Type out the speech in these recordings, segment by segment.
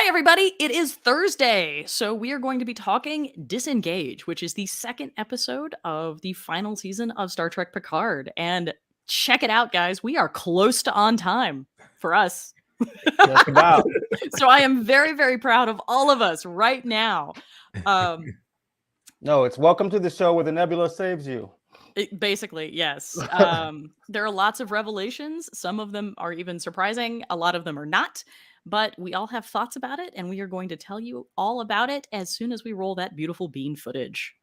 Hi, everybody. It is Thursday. So we are going to be talking Disengage, which is the second episode of the final season of Star Trek Picard. And check it out, guys. We are close to on time for us. Just about. So I am very, very proud of all of us right now. No, it's welcome to the show where the nebula saves you. Basically, yes. There are lots of revelations. Some of them are even surprising. A lot of them are not. But we all have thoughts about it, and we are going to tell you all about it as soon as we roll that beautiful bean footage.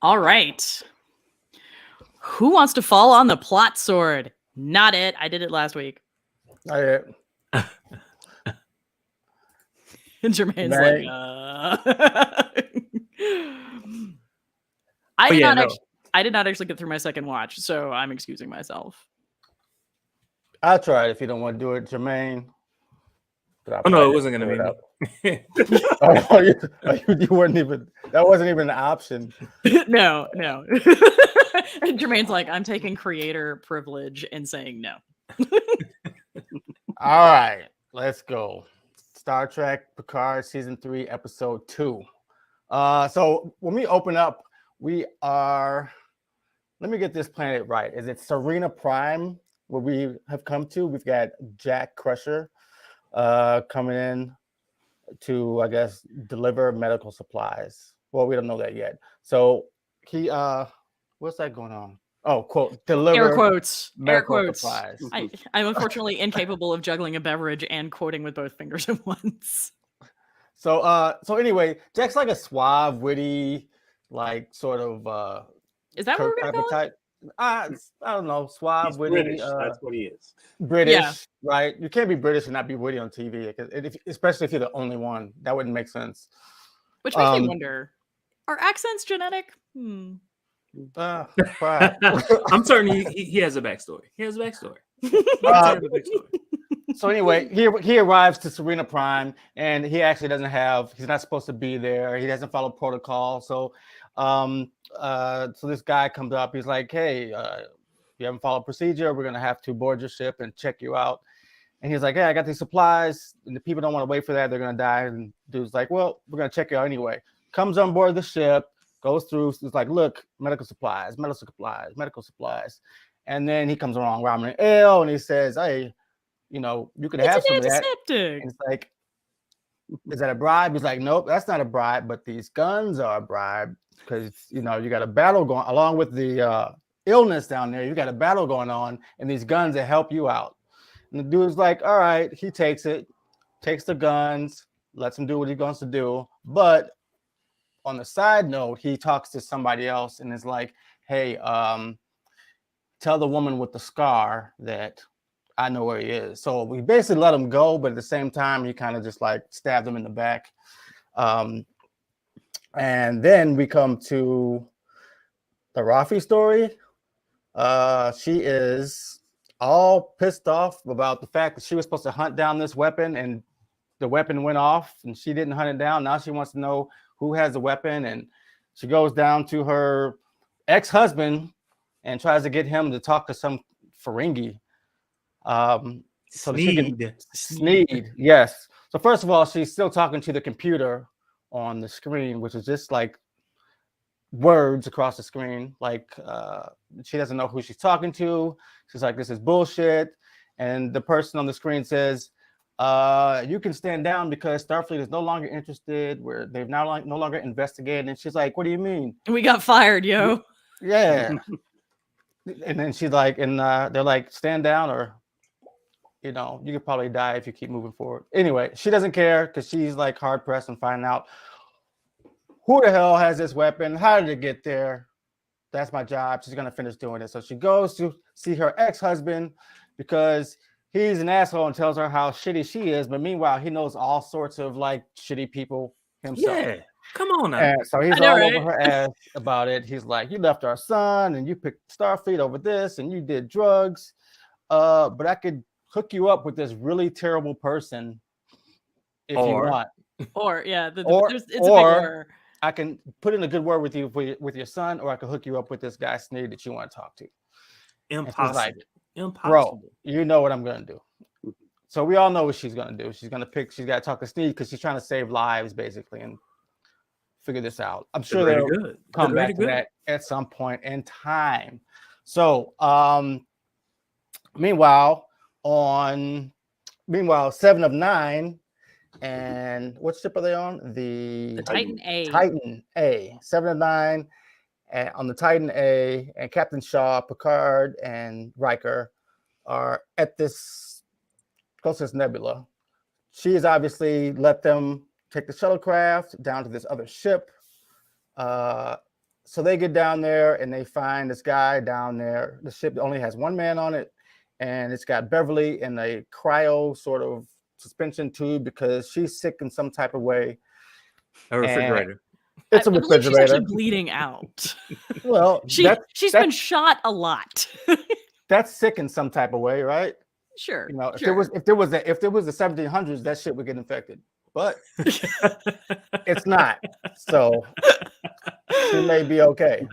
All right. Who wants to fall on the plot sword? Not it. I did it last week. And Jermaine's Right. I did not actually get through my second watch, so I'm excusing myself. I'll try it if you don't want to do it, Jermaine. Oh no, it wasn't going to be me. You weren't even. That wasn't even an option. No. Jermaine's like, I'm taking creator privilege and saying no. All right, let's go. Star Trek Picard Season 3, Episode 2. So when we open up, we are. Let me get this planet right. Is it Serena Prime where we have come to? We've got Jack Crusher coming in to, I guess, deliver medical supplies. Well, we don't know that yet. So he, what's that going on? Oh, quote, deliver Air quotes. supplies. I'm unfortunately incapable of juggling a beverage and quoting with both fingers at once. So anyway, Jack's like a suave, witty, like sort of Is that what we're gonna call it? I don't know, suave, He's witty. British. That's what he is. British, Yeah. right? You can't be British and not be witty on TV, especially if you're the only one. That wouldn't make sense. Which makes me wonder, are accents genetic? Right. I'm certain he has a backstory. He has a backstory. I'm certain the backstory. So anyway, he arrives to Serena Prime, and he actually he's not supposed to be there. He doesn't follow protocol. So this guy comes up. He's like, hey, you haven't followed procedure. We're going to have to board your ship and check you out. And he's like, hey, I got these supplies. And the people don't want to wait for that. They're going to die. And dude's like, well, we're going to check you out anyway. Comes on board the ship, goes through. It's like, look, medical supplies. And then he comes along, ramen and ale, and he says, hey, you can have some of that. And it's like, is that a bribe? He's like, nope, that's not a bribe, but these guns are a bribe because, you got a battle going along with the illness down there. You got a battle going on, and these guns that help you out. And the dude's like, all right, he takes the guns, lets him do what he wants to do. But on the side note, he talks to somebody else and is like, hey, tell the woman with the scar that I know where he is. So we basically let him go, but at the same time, he kind of just like stabbed him in the back. And then we come to the Rafi story. She is all pissed off about the fact that she was supposed to hunt down this weapon and the weapon went off and she didn't hunt it down. Now she wants to know who has the weapon, and she goes down to her ex-husband and tries to get him to talk to some Ferengi. Sneed, yes. So first of all, she's still talking to the computer on the screen, which is just like words across the screen. Like she doesn't know who she's talking to. She's like, this is bullshit. And the person on the screen says, you can stand down because Starfleet is no longer interested. Where they've now no longer investigated. And she's like, what do you mean? We got fired, yo. Yeah. And then she's like, and they're like, stand down, or you could probably die if you keep moving forward. Anyway, she doesn't care because she's like hard pressed on finding out who the hell has this weapon, how did it get there. That's my job. She's gonna finish doing it. So she goes to see her ex-husband because he's an asshole and tells her how shitty she is. But meanwhile, he knows all sorts of like shitty people himself. Yeah, come on now. And so he's all over her ass about it. He's like, you left our son and you picked Starfleet over this and you did drugs. But I could hook you up with this really terrible person if you want. Or yeah, it's a big or I can put in a good word with you with your son, or I can hook you up with this guy Sneed that you want to talk to. Impossible. Like, impossible. Bro, you know what I'm gonna do. So we all know what she's gonna do. She's got to talk to Sneed because she's trying to save lives, basically, and figure this out. I'm sure they'll come back to that at some point in time. So meanwhile, 7 of 9, and what ship are they on? The Titan A. Titan A. 7 of 9 on the Titan A, and Captain Shaw, Picard, and Riker are at this closest nebula. She has obviously let them take the shuttlecraft down to this other ship. So they get down there and they find this guy down there. The ship only has one man on it, and it's got Beverly in a cryo sort of suspension tube because she's sick in some type of way. A refrigerator. It's a refrigerator. She's actually bleeding out. Well, she's been shot a lot. That's sick in some type of way, right? Sure. If there was the 1700s, that shit would get infected, but it's not. So she may be okay.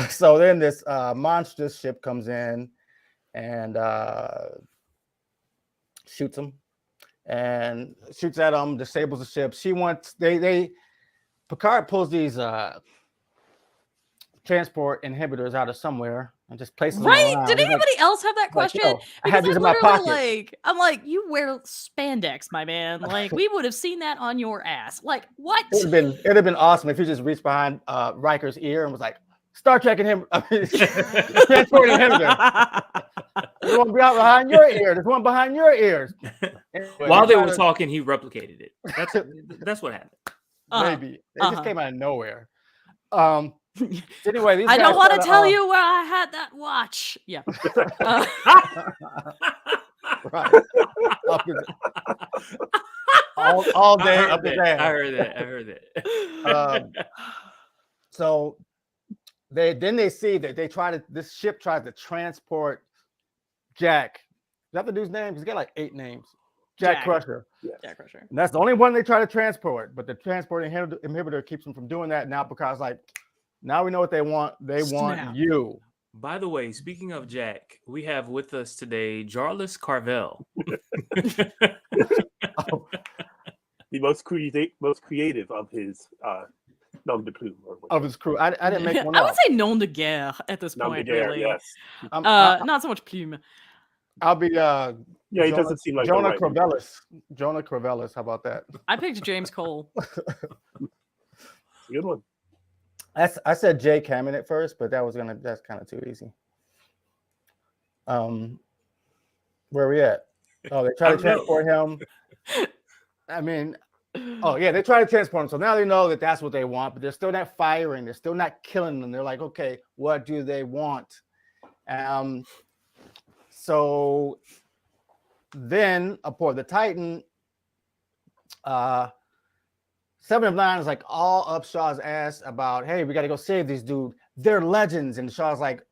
So then this monstrous ship comes in and shoots him, and shoots at him, disables the ship. Picard pulls these transport inhibitors out of somewhere and just places them around. Did anybody else have that question? Like, I had these in my pocket. I'm like, you wear spandex, my man. Like, we would have seen that on your ass. Like, what? It'd have been awesome if you just reached behind Riker's ear and was like, Star Trek and him, transport inhibitor. There's one behind your ear. There's one behind your ears. Anyway, while they were talking, he replicated it. That's what happened. Maybe it just came out of nowhere. Anyway, I don't want to tell you where I had that watch. Yeah. Right. All day up there. I heard that. So they see that this ship tries to transport Jack. Is that the dude's name? He's got like 8 names. Jack Crusher. Yeah. Jack Crusher. And that's the only one they try to transport, but the transport inhibitor keeps them from doing that. Now Picard's like, now we know what they want. They want you. By the way, speaking of Jack, we have with us today Jarlis Carvel. The most creative of his nom de plume. Of his crew. I didn't make one I up. would say nom de guerre at this point, really. Yes. Not so much plume. I'll be he doesn't seem like Jonah Crevelis. Jonah Crevelis. How about that? I picked James Cole. Good one. I said Jay Cameron at first, but that's kind of too easy. Where are we at? Oh, they try to transport him. I mean, they try to transport him. So now they know that that's what they want, but they're still not firing. They're still not killing them. They're like, okay, what do they want? So then aboard the Titan, 7 of 9 is like all up Shaw's ass about, hey, we got to go save these dudes. They're legends. And Shaw's like,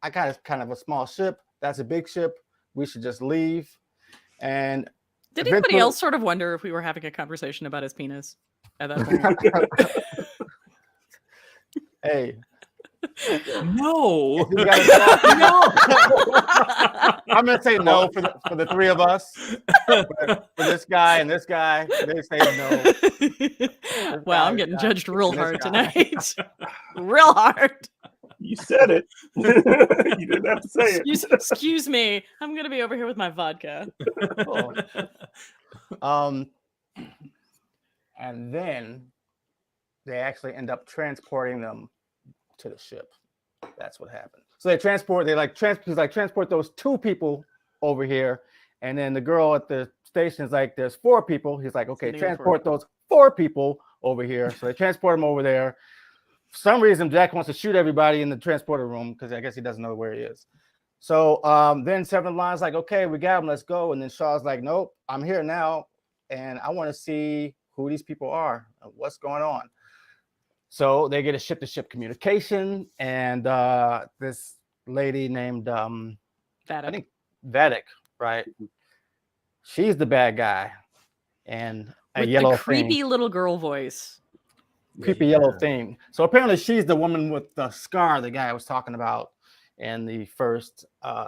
I got kind of a small ship. That's a big ship. We should just leave. And did anybody else sort of wonder if we were having a conversation about his penis at that point? Hey, No. You gotta No. I'm gonna say no for the three of us. But for this guy and this guy, they say no. Wow, I'm getting judged real hard tonight. Real hard. You said it. You didn't have to say it. Excuse me. I'm gonna be over here with my vodka. And then they actually end up transporting them to the ship. That's what happened. So transport those 2 people over here, and then the girl at the station is like, "There's 4 people." He's like, "Okay, transport those 4 people over here." So they transport them over there. For some reason, Jack wants to shoot everybody in the transporter room because I guess he doesn't know where he is. So then Seven Line's like, "Okay, we got him. Let's go." And then Shaw's like, "Nope, I'm here now, and I want to see who these people are, what's going on." So they get a ship-to-ship communication, and this lady named I think Vedic, right? She's the bad guy, and with yellow the creepy thing. little girl voice. Creepy yellow thing. So apparently she's the woman with the scar the guy was talking about in the first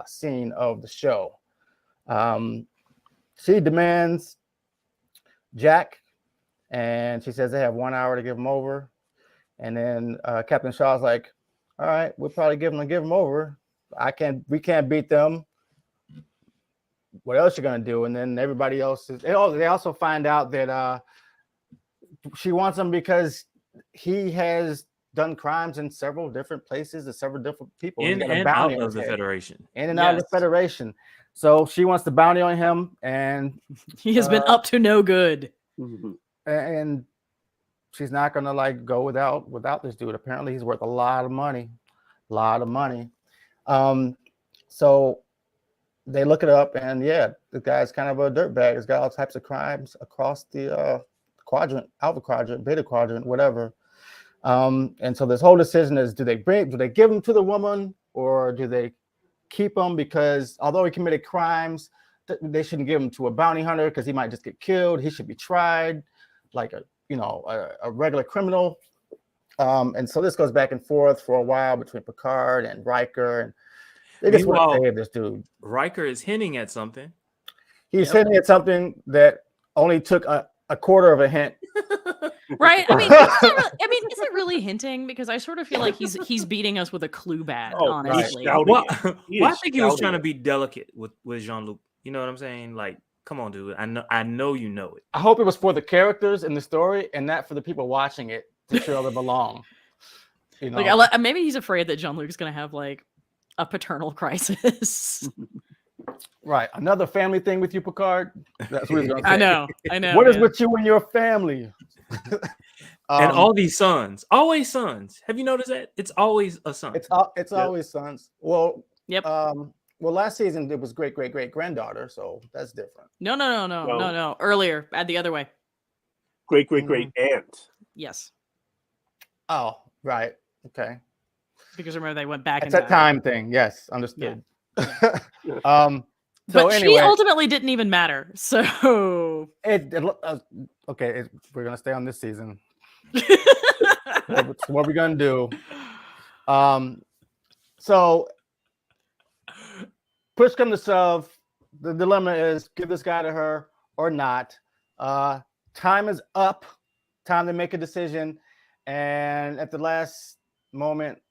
scene of the show. She demands Jack, and she says they have 1 hour to give him over. And then Captain Shaw's like, "All right, we'll probably give him over. We can't beat them. What else you gonna do?" And then everybody else is. They also find out that she wants him because he has done crimes in several different places and several different people. In and out of the Federation. In and out of the Federation. So she wants the bounty on him, and he has been up to no good. And she's not gonna go without this dude. Apparently, he's worth a lot of money. So they look it up, and the guy's kind of a dirtbag. He's got all types of crimes across the quadrant, alpha quadrant, beta quadrant, whatever. And so this whole decision is: do they give him to the woman, or do they keep him? Because although he committed crimes, they shouldn't give him to a bounty hunter because he might just get killed. He should be tried like a regular criminal. And so this goes back and forth for a while between Picard and Riker, and they just want to save this dude. Riker is hinting at something. He's hinting at something that only took a quarter of a hint. Right? I mean, is it really hinting? Because I sort of feel like he's beating us with a clue bag, honestly. Well, I think he was trying to be delicate with Jean-Luc. You know what I'm saying? Like, come on, dude. I know you know it. I hope it was for the characters in the story and not for the people watching it to feel they belong. Like, maybe he's afraid that Jean-Luc's going to have like a paternal crisis. Right. Another family thing with you, Picard. That's what he's going to say. I know. What is with you and your family? And all these sons, always sons. Have you noticed that? It's always a son. It's always sons. Well, yep. Well, last season it was great granddaughter, so that's different. No. Earlier, the other way. Great aunt. Yes. Oh, right. Okay. Because remember they went back. It's a time thing. Yes, understood. Yeah. But anyway, she ultimately didn't even matter. So okay, we're gonna stay on this season. What we're gonna do. So push come to shove, the dilemma is give this guy to her or not. Time is up. Time to make a decision. And at the last moment,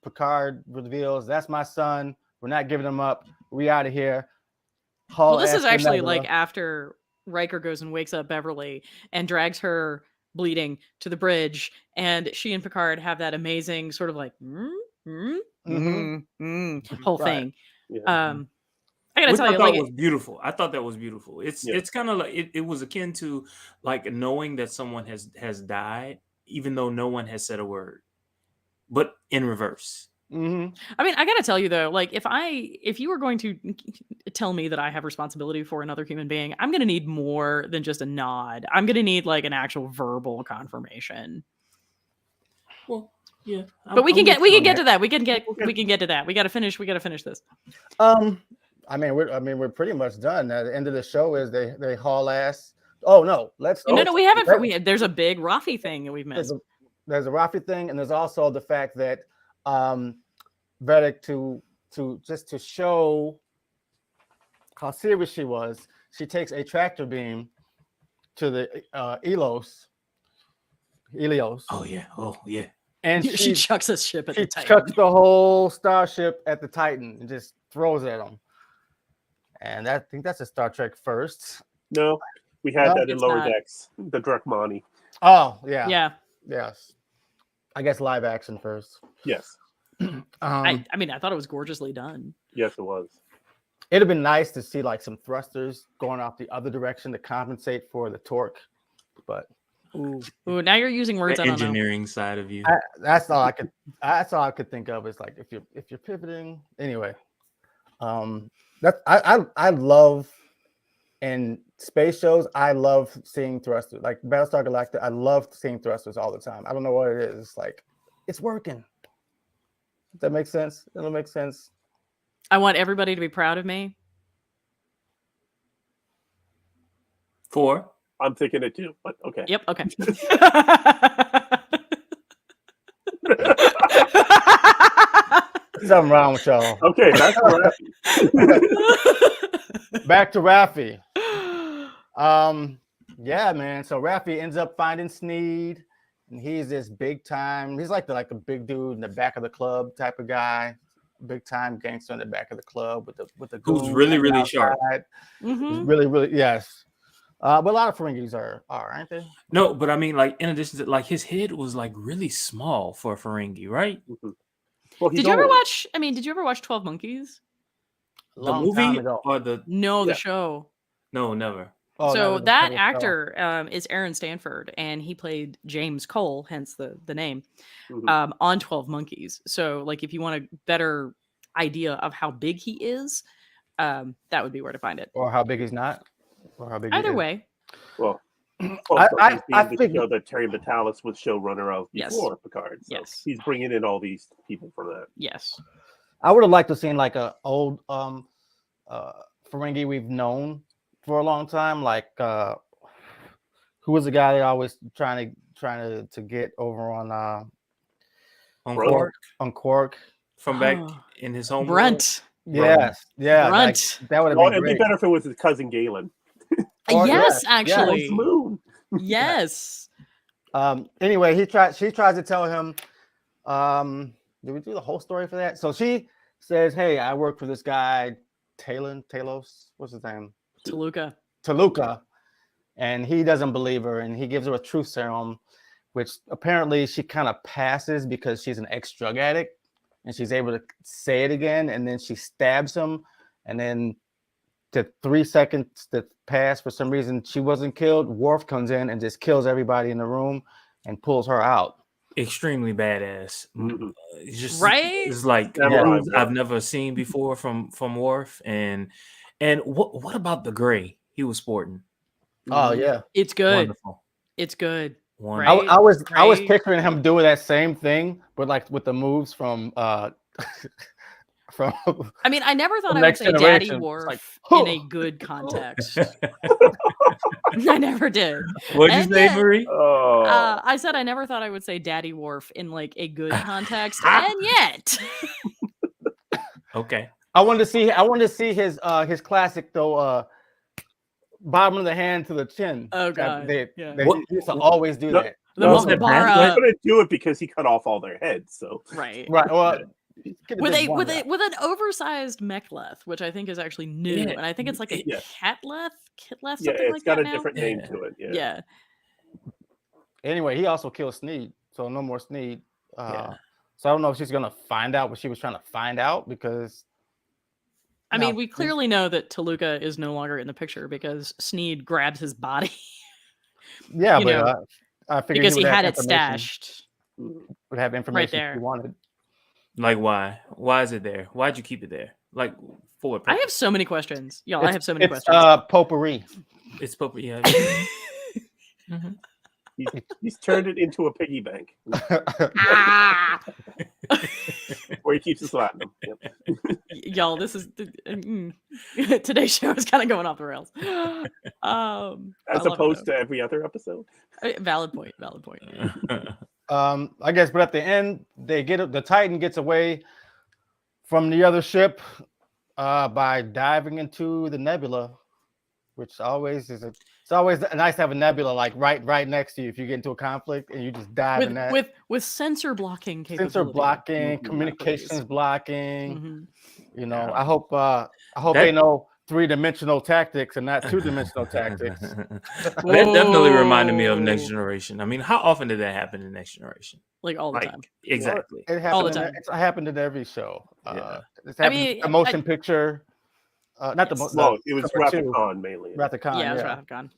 Picard reveals, "That's my son. We're not giving him up. We out of here." Well, this is actually like after Riker goes and wakes up Beverly and drags her bleeding to the bridge, and she and Picard have that amazing sort of like whole thing. Yeah. I gotta tell you, like, was beautiful. I thought that was beautiful. It's kind of like it was akin to like knowing that someone has died, even though no one has said a word, but in reverse. Mm-hmm. I mean, I gotta tell you though, like if you were going to tell me that I have responsibility for another human being, I'm gonna need more than just a nod. I'm gonna need like an actual verbal confirmation. Well, yeah, but we can get to that. We can get to that. We gotta finish this. I mean, we're pretty much done. At the end of the show is they haul ass. Oh no, we haven't. There's a big Rafi thing that we've missed. There's a Rafi thing, and there's also the fact that Vedic to just to show how serious she was. She takes a tractor beam to the Helios. Oh yeah. And she chucks a ship at the Titan. Chucks the whole starship at the Titan and just throws it at him. And I think that's a Star Trek first. No, we had that in Lower Decks, the Drakmani. Oh, yeah. Yeah. Yes. I guess live action first. Yes. I mean, I thought it was gorgeously done. Yes, it was. It'd have been nice to see like some thrusters going off the other direction to compensate for the torque, but ooh, now you're using words the I don't know. Engineering side of you. That's all I could think of is like if you're pivoting anyway. That I love in space shows. I love seeing thrusters like Battlestar Galactica. I love seeing thrusters all the time. I don't know what it is. It's like it's working. Does that make sense? It'll make sense. I want everybody to be proud of me. 4. I'm thinking it too, but okay. Yep. Okay. Something wrong with y'all. Okay, back to Raffi. Back to Raffi. Yeah, man. So Raffi ends up finding Sneed, and he's this big time. He's like a big dude in the back of the club type of guy, big time gangster in the back of the club with the who's really sharp. Mm-hmm. Really yes. But a lot of Ferengis are, aren't they? No, but I mean, like in addition to like his head was like really small for a Ferengi, right? Mm-hmm. Well, did you ever watch? I mean, did you ever watch 12 Monkeys? The movie or the the show? No, never. Oh, so that actor is Aaron Stanford, and he played James Cole, hence the name, on 12 Monkeys. So, like, if you want a better idea of how big he is, that would be where to find it. Or how big he's not. Or how big either way. Well, I think that Terry Matalas was showrunner of before Picard. So yes, he's bringing in all these people for that. Yes, I would have liked to have seen like a old Ferengi we've known for a long time, like who was the guy they always trying to get over on Quark? On Quark from back in his home. Brunt. Yes, yeah, Brunt. Like, that would have been it'd great. be better if it was his cousin Galen. Yes, actually. Moon. Yes. Anyway, she tries to tell him. Did we do the whole story for that? So she says, "Hey, I work for this guy, Talos. What's his name? Toluca." And he doesn't believe her, and he gives her a truth serum, which apparently she kind of passes because she's an ex-drug addict, and she's able to say it again, and then she stabs him, and then the 3 seconds that pass, for some reason she wasn't killed. Worf comes in and just kills everybody in the room and pulls her out. Extremely badass. Mm-hmm. Just right. It's like moves I've never seen before from Worf. And what about the gray he was sporting? Oh yeah, it's good. Wonderful. It's good. Right? I was picturing him doing that same thing, but like with the moves from from. I mean, I never thought I would say Daddy Worf like, in a good context. I never did. What'd you say, Marie? I said I never thought I would say Daddy Worf in like a good context, and yet. Okay. I wanted to see his classic though. Bottom of the hand to the chin. Oh god! They used to always do that. They're going to do it because he cut off all their heads. So right. Well, with an oversized mechleth, which I think is actually new, and I think it's like a kitleth, something yeah, it's like got that a different name to it. Yeah. Anyway, he also killed Sneed, so no more Sneed. So I don't know if she's gonna find out what she was trying to find out, because I mean, we clearly know that Toluca is no longer in the picture because Sneed grabs his body. Yeah, but I figured because he had it stashed. Would have information right there. He wanted. Like why? Why is it there? Why'd you keep it there? Like for what purpose? I have so many questions, y'all. I have so many questions. Potpourri. It's potpourri. Yeah. Mm-hmm. He's turned it into a piggy bank. Where he keeps his platinum. Yep. Y'all, this is today's show is kind of going off the rails. As opposed to every other episode. Valid point. I guess, but at the end, the Titan gets away from the other ship by diving into the nebula, which always is it's always nice to have a nebula like right next to you if you get into a conflict and you just dive in that. With sensor blocking capability. Sensor blocking, communications blocking. Mm-hmm. You know, I hope they know 3-dimensional tactics and not 2-dimensional tactics. That definitely reminded me of Next Generation. I mean, how often did that happen in Next Generation? Like all the time. Exactly. It happened all the time. It happened in every show. It's I mean, the motion picture. Not yes. It was Rathacon mainly. Rathacon, yeah, it was Rathacon.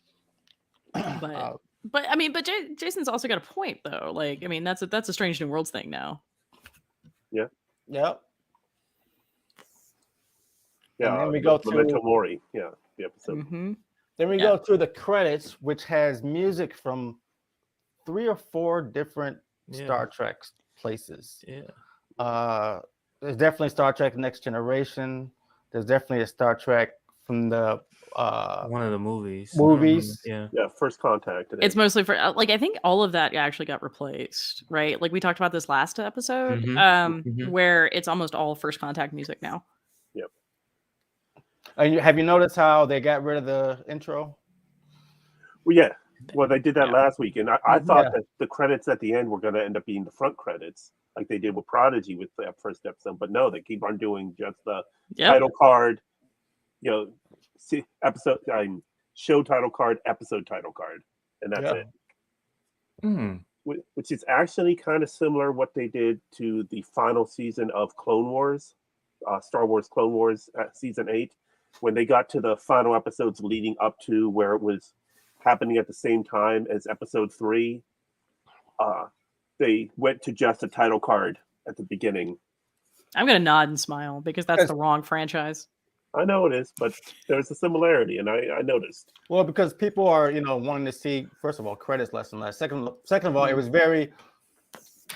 But I mean, but Jason's also got a point though. Like, I mean, that's a Strange New Worlds thing now. Yeah. Yep. Yeah. And then we go to Memento Mori. Yeah, the episode. Mm-hmm. Then we go to the credits, which has music from 3 or 4 different Star Trek places. Yeah. There's definitely Star Trek Next Generation. There's definitely a Star Trek from the one of the movies. Yeah, First Contact. It's mostly for like I think all of that actually got replaced, right? Like we talked about this last episode, where it's almost all First Contact music now. Yep. Have you noticed how they got rid of the intro? Well, yeah. Well, they did that last week, and I thought that the credits at the end were going to end up being the front credits, like they did with Prodigy with the first episode. But no, they keep on doing just the title card, episode, show title card, episode title card, and that's it. Mm. Which is actually kind of similar what they did to the final season of Clone Wars, Star Wars Clone Wars season 8, when they got to the final episodes leading up to where it was happening at the same time as episode 3. They went to just a title card at the beginning. I'm gonna nod and smile because that's the wrong franchise. I know it is, but there's a similarity, and I noticed. Well, because people are, wanting to see, first of all, credits less and less. Second of all, it was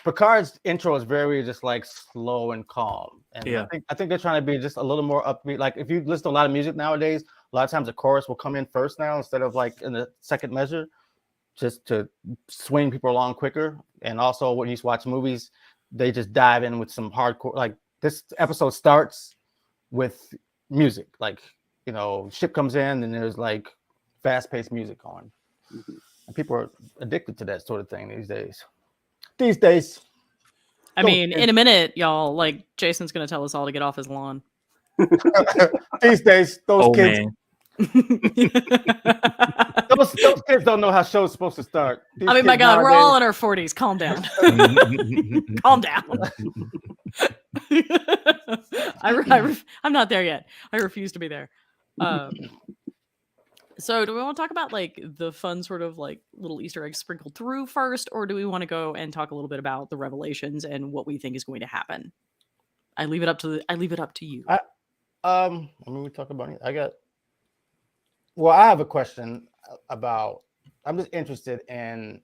Picard's intro is very just like slow and calm. And I think they're trying to be just a little more upbeat. Like if you listen to a lot of music nowadays, a lot of times the chorus will come in first now instead of like in the second measure, just to swing people along quicker. And also when you watch movies, they just dive in with some hardcore, like this episode starts with music, like ship comes in and there's like fast-paced music on, and people are addicted to that sort of thing these days. I mean, in a minute, y'all, like Jason's gonna tell us all to get off his lawn. These days, those kids, man. those kids don't know how shows supposed to start. I mean, my God, we're all in our 40s. Calm down. Calm down. I'm not there yet. I refuse to be there. So do we want to talk about like the fun sort of like little Easter eggs sprinkled through first, or do we want to go and talk a little bit about the revelations and what we think is going to happen? I leave it up to you. I mean, we talk about it. I have a question about. I'm just interested in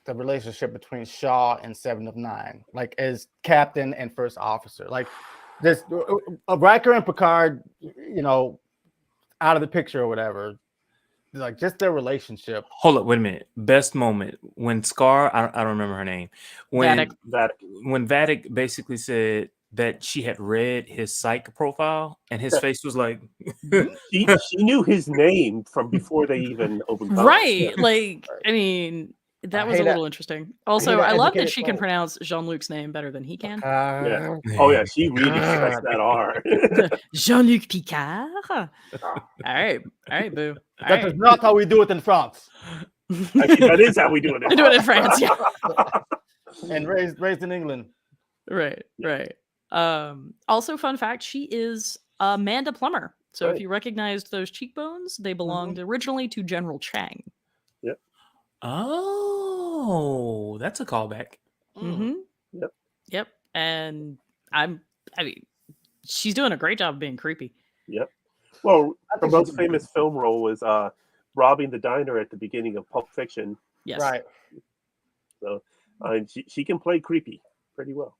the relationship between Shaw and 7 of 9, like as captain and first officer. Like this, Riker and Picard, out of the picture or whatever. Like just their relationship. Hold up, wait a minute. Best moment when Scar, I don't remember her name. When Vadic basically said that she had read his psych profile and his face was like she knew his name from before they even opened. Right. Like, I mean, that was a little interesting. Also, I love that she can pronounce Jean-Luc's name better than he can. Oh yeah, she really stressed that R. Jean-Luc Picard. All right, boo. That is not how we do it in France. Actually, that is how we do it. We do it in France, yeah. And raised in England. Right. Also, fun fact: she is Amanda Plummer. So if you recognized those cheekbones, they belonged originally to General Chang. Yep. Oh, that's a callback. Yep. And I mean, she's doing a great job of being creepy. Yep. Well, her most famous film role was robbing the diner at the beginning of Pulp Fiction. Yes. Right. So she can play creepy pretty well.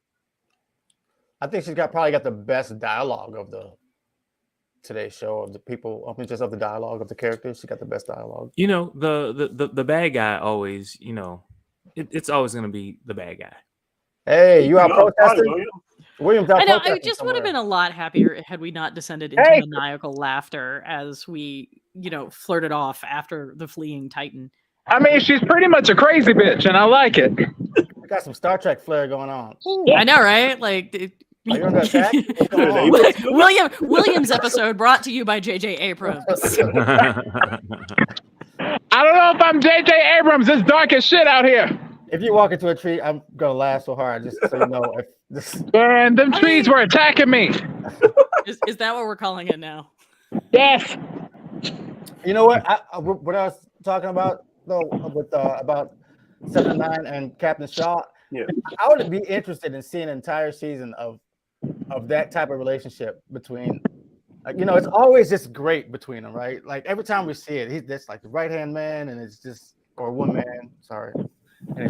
I think she's probably got the best dialogue of the Today Show of the people. I mean, just of the dialogue of the characters. She got the best dialogue. The bad guy always, it's always going to be the bad guy. Hey, you out protesting? William's out I know. I protesting just would somewhere. have been a lot happier had we not descended into maniacal laughter as we, flirted off after the fleeing Titan. I mean, she's pretty much a crazy bitch, and I like it. We got some Star Trek flair going on. I know, right? Like, Are you under attack? What's going on? Williams episode brought to you by J.J. Abrams. I don't know if I'm J.J. Abrams. It's dark as shit out here. If you walk into a tree, I'm gonna laugh so hard, just so you know. If this... And them trees were attacking me. Is that what we're calling it now? Yes. You know what? What I was talking about though, with about 7-9 and Captain Shaw. Yeah, I would be interested in seeing an entire season of that type of relationship between. It's always just great between them, right? Like every time we see it, he's just like the right hand man, and it's just or one man. Sorry.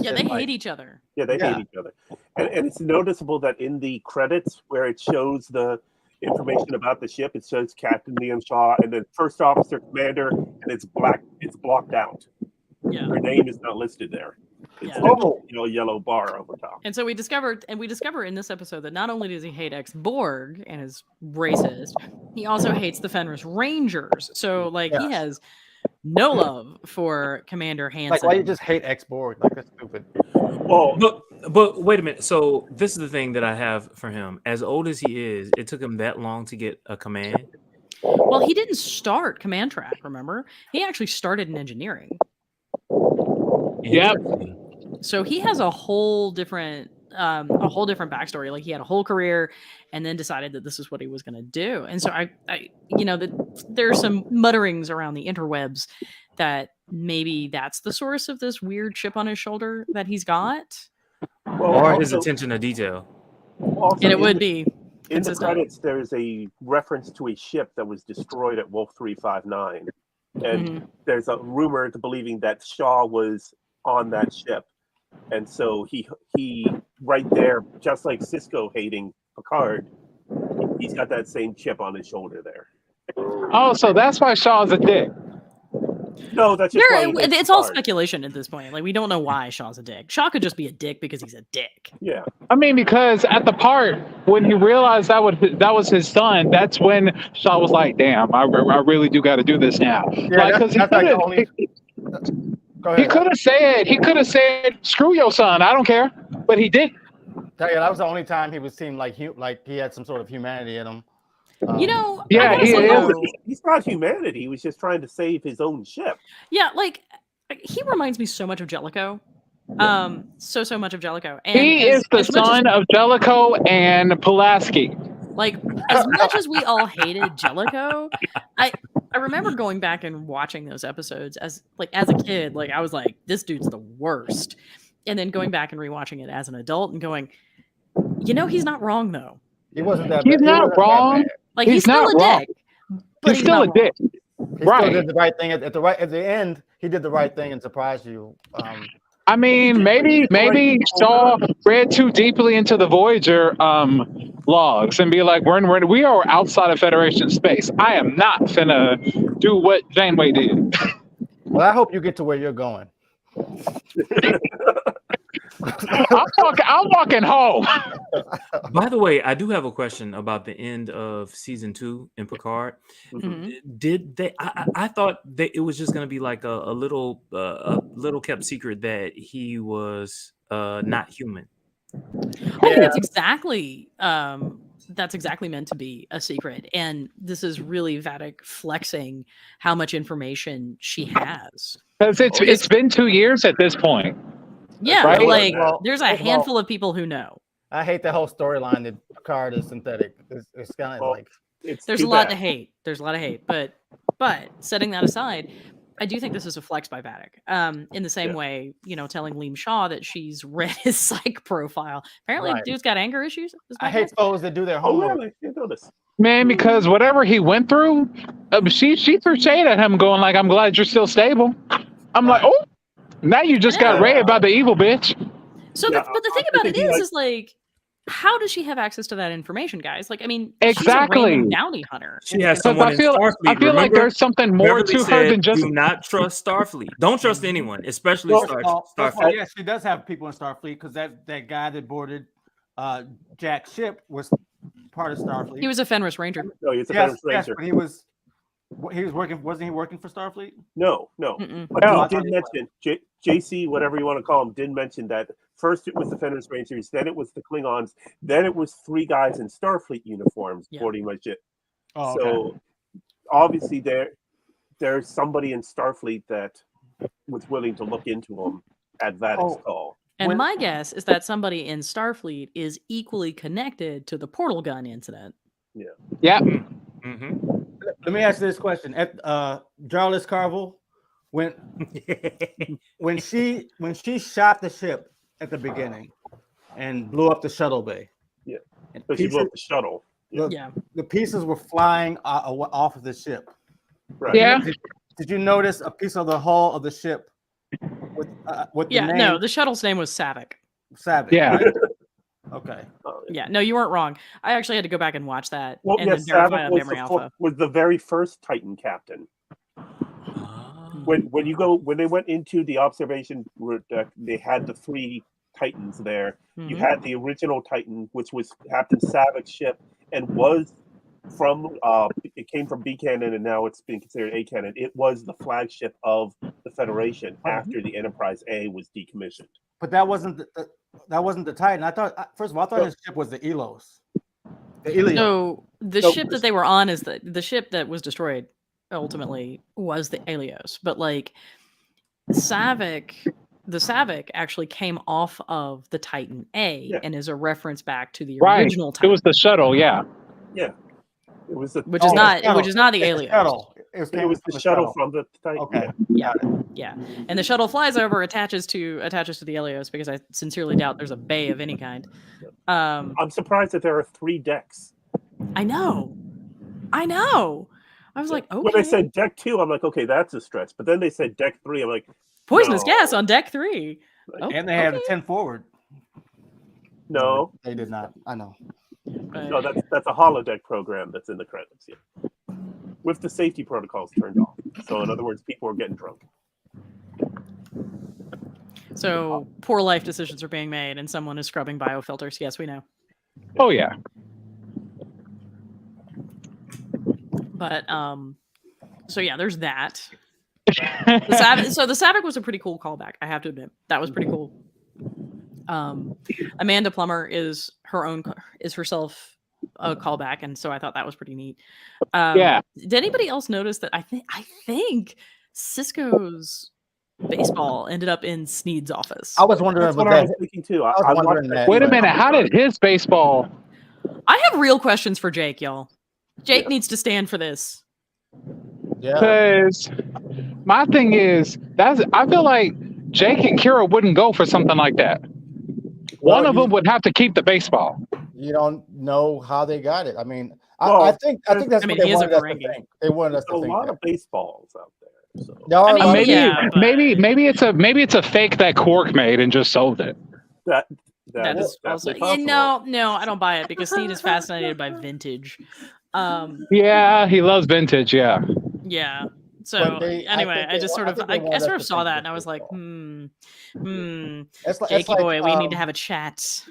Yeah, they hate each other. Yeah, they hate each other. And it's noticeable that in the credits where it shows the information about the ship, it says Captain Liam Shaw and then First Officer Commander, and it's blocked out. Yeah. Her name is not listed there. It's a yellow bar over top. And so we discover in this episode that not only does he hate ex-Borg and is racist, he also hates the Fenris Rangers. So he has no love for Commander Hansen. Like, why you just hate ex-Borg? Like, that's stupid. Oh, but wait a minute. So this is the thing that I have for him. As old as he is, it took him that long to get a command. Well, he didn't start command track. Remember, he actually started in engineering. Yep. So he has a whole different backstory. Like he had a whole career, and then decided that this is what he was going to do. And so there's some mutterings around the interwebs that maybe that's the source of this weird chip on his shoulder that he's got, or his attention to detail. And it would be in the credits. There is a reference to a ship that was destroyed at Wolf 359, and there's a rumor to believing that Shaw was on that ship. And so he right there, just like Cisco hating Picard, he's got that same chip on his shoulder there. Oh, so that's why Shaw's a dick. No, that's just it's all speculation at this point. Like we don't know why Shaw's a dick. Shaw could just be a dick because he's a dick. Yeah. I mean, because at the part when he realized that was his son, that's when Shaw was like, "Damn, I really do got to do this now." Yeah, he could have said, "Screw your son, I don't care," but he didn't. That was the only time he seemed like he had some sort of humanity in him. Yeah, he's not humanity. He was just trying to save his own ship. Yeah, like he reminds me so much of Jellicoe. So much of Jellicoe. And he is the son of Jellicoe and Pulaski. Like as much as we all hated Jellicoe, I remember going back and watching those episodes as a kid. Like I was like, this dude's the worst. And then going back and rewatching it as an adult and going, he's not wrong though. He wasn't that. He's not wrong. Like he's still a dick. But he's still a dick. He still did the right thing at the end. He did the right thing and surprised you. I mean, maybe Shaw read too deeply into the Voyager logs and be like, we are outside of Federation space. I am not finna do what Janeway did. Well, I hope you get to where you're going. I'm walking home. By the way, I do have a question about the end of season 2 in Picard. Did they? I thought that it was just going to be like a little kept secret that he was not human. I think that's exactly meant to be a secret, and this is really Vadic flexing how much information she has. Because it's been 2 years at this point. Yeah, right? There's a handful of people who know. I hate the whole storyline that Picard is synthetic. It's kind of there's a lot to hate. There's a lot of hate, but setting that aside, I do think this is a flex by Vadic. In the same way, telling Liam Shaw that she's read his psych profile. Apparently, the dude's got anger issues. I hate foes that do their homework. Man, because whatever he went through, she threw shade at him, going like, "I'm glad you're still stable." I'm like, "Oh, now you just got raided by the evil bitch." So, but the thing about it is like, how does she have access to that information, guys? Like, I mean, Exactly. she's a random bounty hunter. She has someone in Starfleet. I feel like Remember, there's something more Beverly to her said, than just. do not trust Starfleet. Don't trust anyone, especially Starfleet. Yeah, she does have people in Starfleet because that guy that boarded Jack's ship was part of Starfleet. He was a Fenris Ranger. No, he's a Fenris Ranger. But he was working. Wasn't he working for Starfleet? No. Mm-mm. But he did mention JC, whatever you want to call him, did mention that first it was the Fenris Rangers, then it was the Klingons, then it was 3 guys in Starfleet uniforms boarding my ship. Oh, so obviously there's somebody in Starfleet that was willing to look into him at Vadic's call. And my guess is that somebody in Starfleet is equally connected to the portal gun incident. Yeah. Mm-hmm. Let me ask you this question: at Jarlath Carvel, when she shot the ship at the beginning and blew up the shuttle bay, So she blew up the shuttle. The pieces were flying off of the ship. Right. Yeah. Did you notice a piece of the hull of the ship with the name? No, the shuttle's name was Savick. Savick. Yeah. Right? Okay. Yeah, no, you weren't wrong. I actually had to go back and watch that Well, and then verify on Memory Alpha. was the very first Titan captain. When they went into the observation deck, they had the 3 Titans there. Mm-hmm. You had the original Titan, which was Captain Savick's ship, and was from it came from B canon, and now it's being considered A canon. It was the flagship of the Federation after the Enterprise A was decommissioned. But that wasn't the Titan. I thought first of all, his ship was the Elos. The Elios. So the ship that they were on is the ship that was destroyed ultimately was the Elios. But like the Savick actually came off of the Titan A and is a reference back to the original Titan. It was the shuttle, yeah. Yeah. It was the which is not the Elios. Shuttle. It was the shuttle from the Titan. Okay. Yeah. And the shuttle flies over, attaches to the Elios, because I sincerely doubt there's a bay of any kind. I'm surprised that there are 3 decks. I know. I was like, okay. When they said deck 2, I'm like, okay, that's a stretch. But then they said deck 3, I'm like, poisonous gas on deck 3. And they had a 10 forward. No, they did not. I know. No, that's a holodeck program that's in the credits. Yeah, with the safety protocols turned off. So in other words, people are getting drunk. So poor life decisions are being made, and someone is scrubbing biofilters. Yes, we know. Oh yeah. But so yeah, there's that. So the Savick was a pretty cool callback. I have to admit, that was pretty cool. Amanda Plummer is herself a callback, and so I thought that was pretty neat. Did anybody else notice that? I think Cisco's baseball ended up in Sneed's office. I was wondering what I was thinking too. I was wondering that. Wait a minute, how did his baseball? I have real questions for Jake, y'all. Jake needs to stand for this. Yeah. Because my thing is, I feel like Jake and Kira wouldn't go for something like that. One of them would have to keep the baseball. You don't know how they got it. I mean, I think that's what they wanted us to think. They wanted us to think. There's a lot of baseballs out there. So. Maybe it's a fake that Quark made and just sold it. That is also, no, I don't buy it, because Sneed is fascinated by vintage. Yeah, he loves vintage. Yeah. Yeah. So anyway, I just sort of saw that and I was like, Jakey boy, we need to have a chat.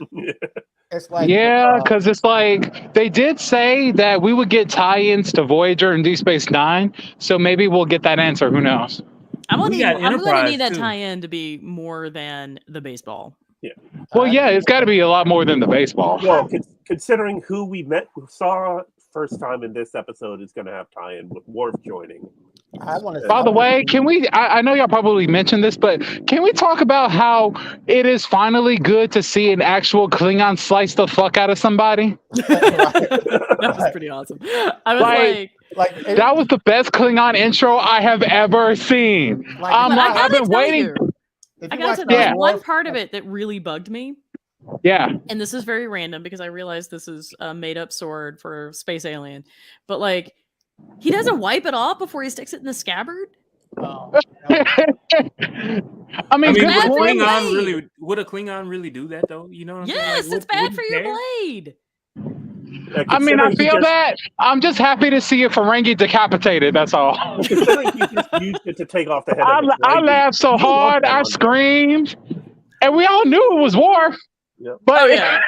It's like, because it's like they did say that we would get tie-ins to Voyager and Deep Space Nine, so maybe we'll get that answer. Who knows? I'm going to need that tie-in to be more than the baseball. Yeah. Well, it's got to be a lot more than the baseball. Well, considering who we saw first time in this episode is going to have tie-in with Worf joining. By the way, can we? I know y'all probably mentioned this, but can we talk about how it is finally good to see an actual Klingon slice the fuck out of somebody? That was pretty awesome. I was like that was the best Klingon intro I have ever seen. I've been waiting. I gotta say, there's one part of it that really bugged me. Yeah. And this is very random because I realize this is a made-up sword for Space Alien, but like, he doesn't wipe it off before he sticks it in the scabbard. I mean, good bad for your point. blade. Would a Klingon really do that though? You know what I'm saying? Yes, Like, it's bad for your care? blade. I mean, I feel that. I'm just happy to see a Ferengi decapitated. That's all. Considering he just used it to take off the head of the I laughed so hard. I screamed. And we all knew it was war. Yeah. But Oh yeah.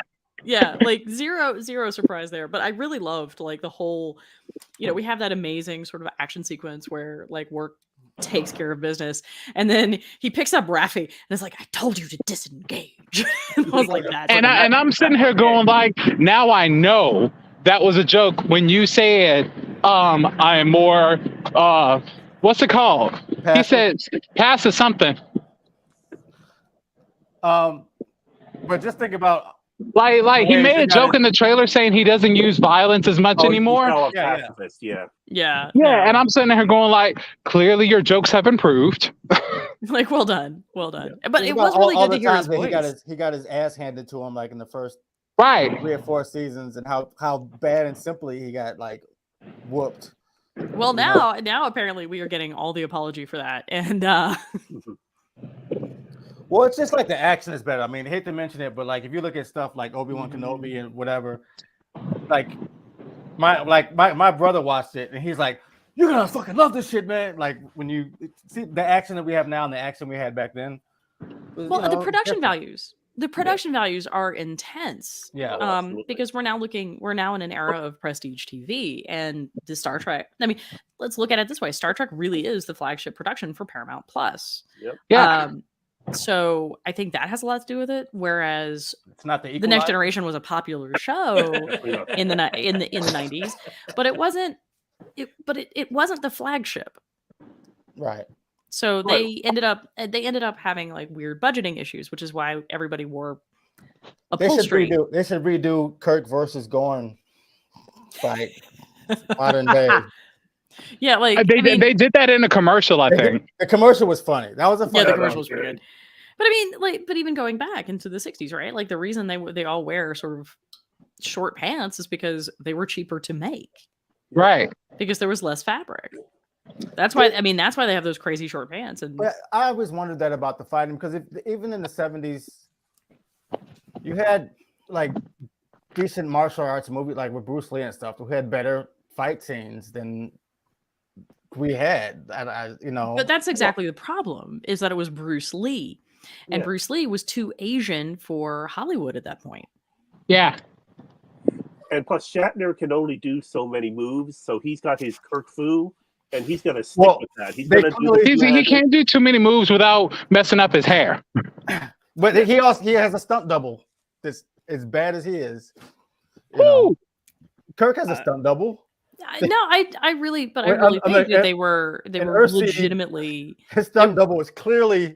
Yeah, like zero surprise there. But I really loved like the whole, we have that amazing sort of action sequence where like work takes care of business, and then he picks up Raffi and is like, I told you to disengage. And I was like, that. And I'm sitting here going like, now I know that was a joke when you said I am more what's it called? Passive? He said passive something. But just think about like he made a joke in the trailer saying he doesn't use violence as much anymore. Yeah. And I'm sitting here going like, clearly your jokes have improved. Like, well done. Yeah. But it was really good to hear his voice. He got his ass handed to him like in the first 3 or 4 seasons, and how bad and simply he got like whooped. Well, now apparently we are getting all the apology for that, and well, it's just like the action is better. I mean, I hate to mention it, but like if you look at stuff like Obi-Wan Kenobi and whatever, like my brother watched it and he's like, "You're gonna fucking love this shit, man!" Like when you see the action that we have now and the action we had back then. Well, the production values. The production values are intense. Yeah. Because we're now in an era of prestige TV, and the Star Trek. I mean, let's look at it this way: Star Trek really is the flagship production for Paramount Plus. Yep. Yeah. So I think that has a lot to do with it. Whereas it's not the Next Generation was a popular show in the 90s, but it wasn't. It wasn't the flagship. Right. So they ended up having like weird budgeting issues, which is why everybody wore upholstery. They should redo Kirk versus Gorn fight modern day. Yeah, like they did that in a commercial, I think. The commercial was funny. That was a funny. Yeah, the commercial was pretty good. But I mean, but even going back into the 60s, right? Like the reason they all wear sort of short pants is because they were cheaper to make. Right. Because there was less fabric. That's why they have those crazy short pants. And but I always wondered that about the fighting, because even in the 70s, you had like decent martial arts movie like with Bruce Lee and stuff who had better fight scenes than we had. But that's exactly the problem, is that it was Bruce Lee, and Bruce Lee was too Asian for Hollywood at that point. Yeah. And plus, Shatner can only do so many moves, so he's got his Kirk Fu, and he's going to stick with that. He can't do too many moves without messing up his hair. But he has a stunt double that's as bad as he is. Kirk has a stunt double. No, I really think that they were legitimately. His stunt double was clearly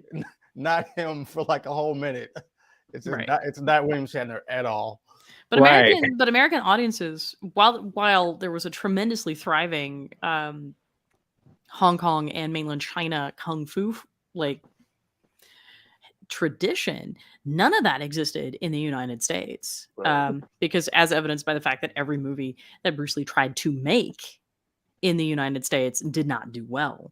not him for like a whole minute. It's not William Shatner at all. But American audiences, while there was a tremendously thriving Hong Kong and mainland China kung fu like tradition, none of that existed in the United States. Because as evidenced by the fact that every movie that Bruce Lee tried to make in the United States did not do well,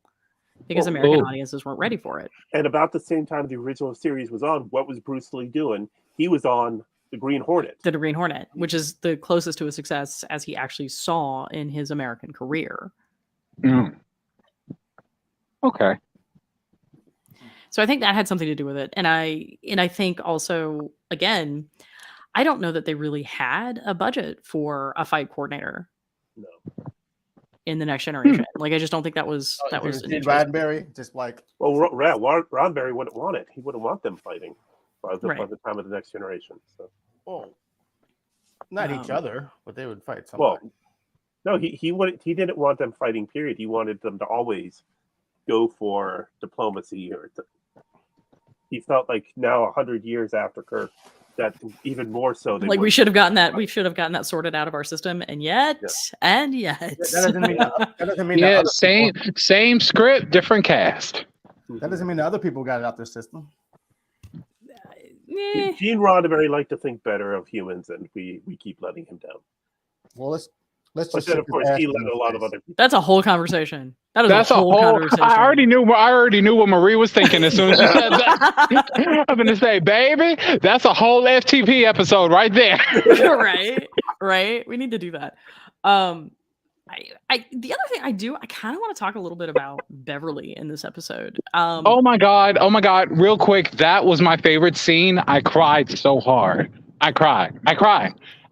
because American audiences weren't ready for it. And about the same time the original series was on, what was Bruce Lee doing? He was on the Green Hornet. The Green Hornet, which is the closest to a success as he actually saw in his American career. Mm. Okay. So I think that had something to do with it. And I think also, again, I don't know that they really had a budget for a fight coordinator. No. In the Next Generation. Like, I just don't think that was Gene Roddenberry, just like Roddenberry wouldn't want it. He wouldn't want them fighting by the time of the Next Generation. So not each other, but they would fight somebody. Well, no, he didn't want them fighting, period. He wanted them to always go for diplomacy, he felt like now 100 years after Kirk, that even more so. We should have gotten that sorted out of our system, and yet. That doesn't mean same script, different cast. That doesn't mean the other people got it out their system. Gene Roddenberry liked to think better of humans, and we keep letting him down. Well, Let's But just then, ship of his course, ass he in let the a lot of face. other people. That's a whole conversation. That is That's a whole conversation. I already knew what Marie was thinking as soon as she said that. I'm gonna say, baby, that's a whole FTP episode right there. right. We need to do that. The other thing I kind of want to talk a little bit about Beverly in this episode. Oh my god! Real quick, that was my favorite scene. I cried so hard. I cried.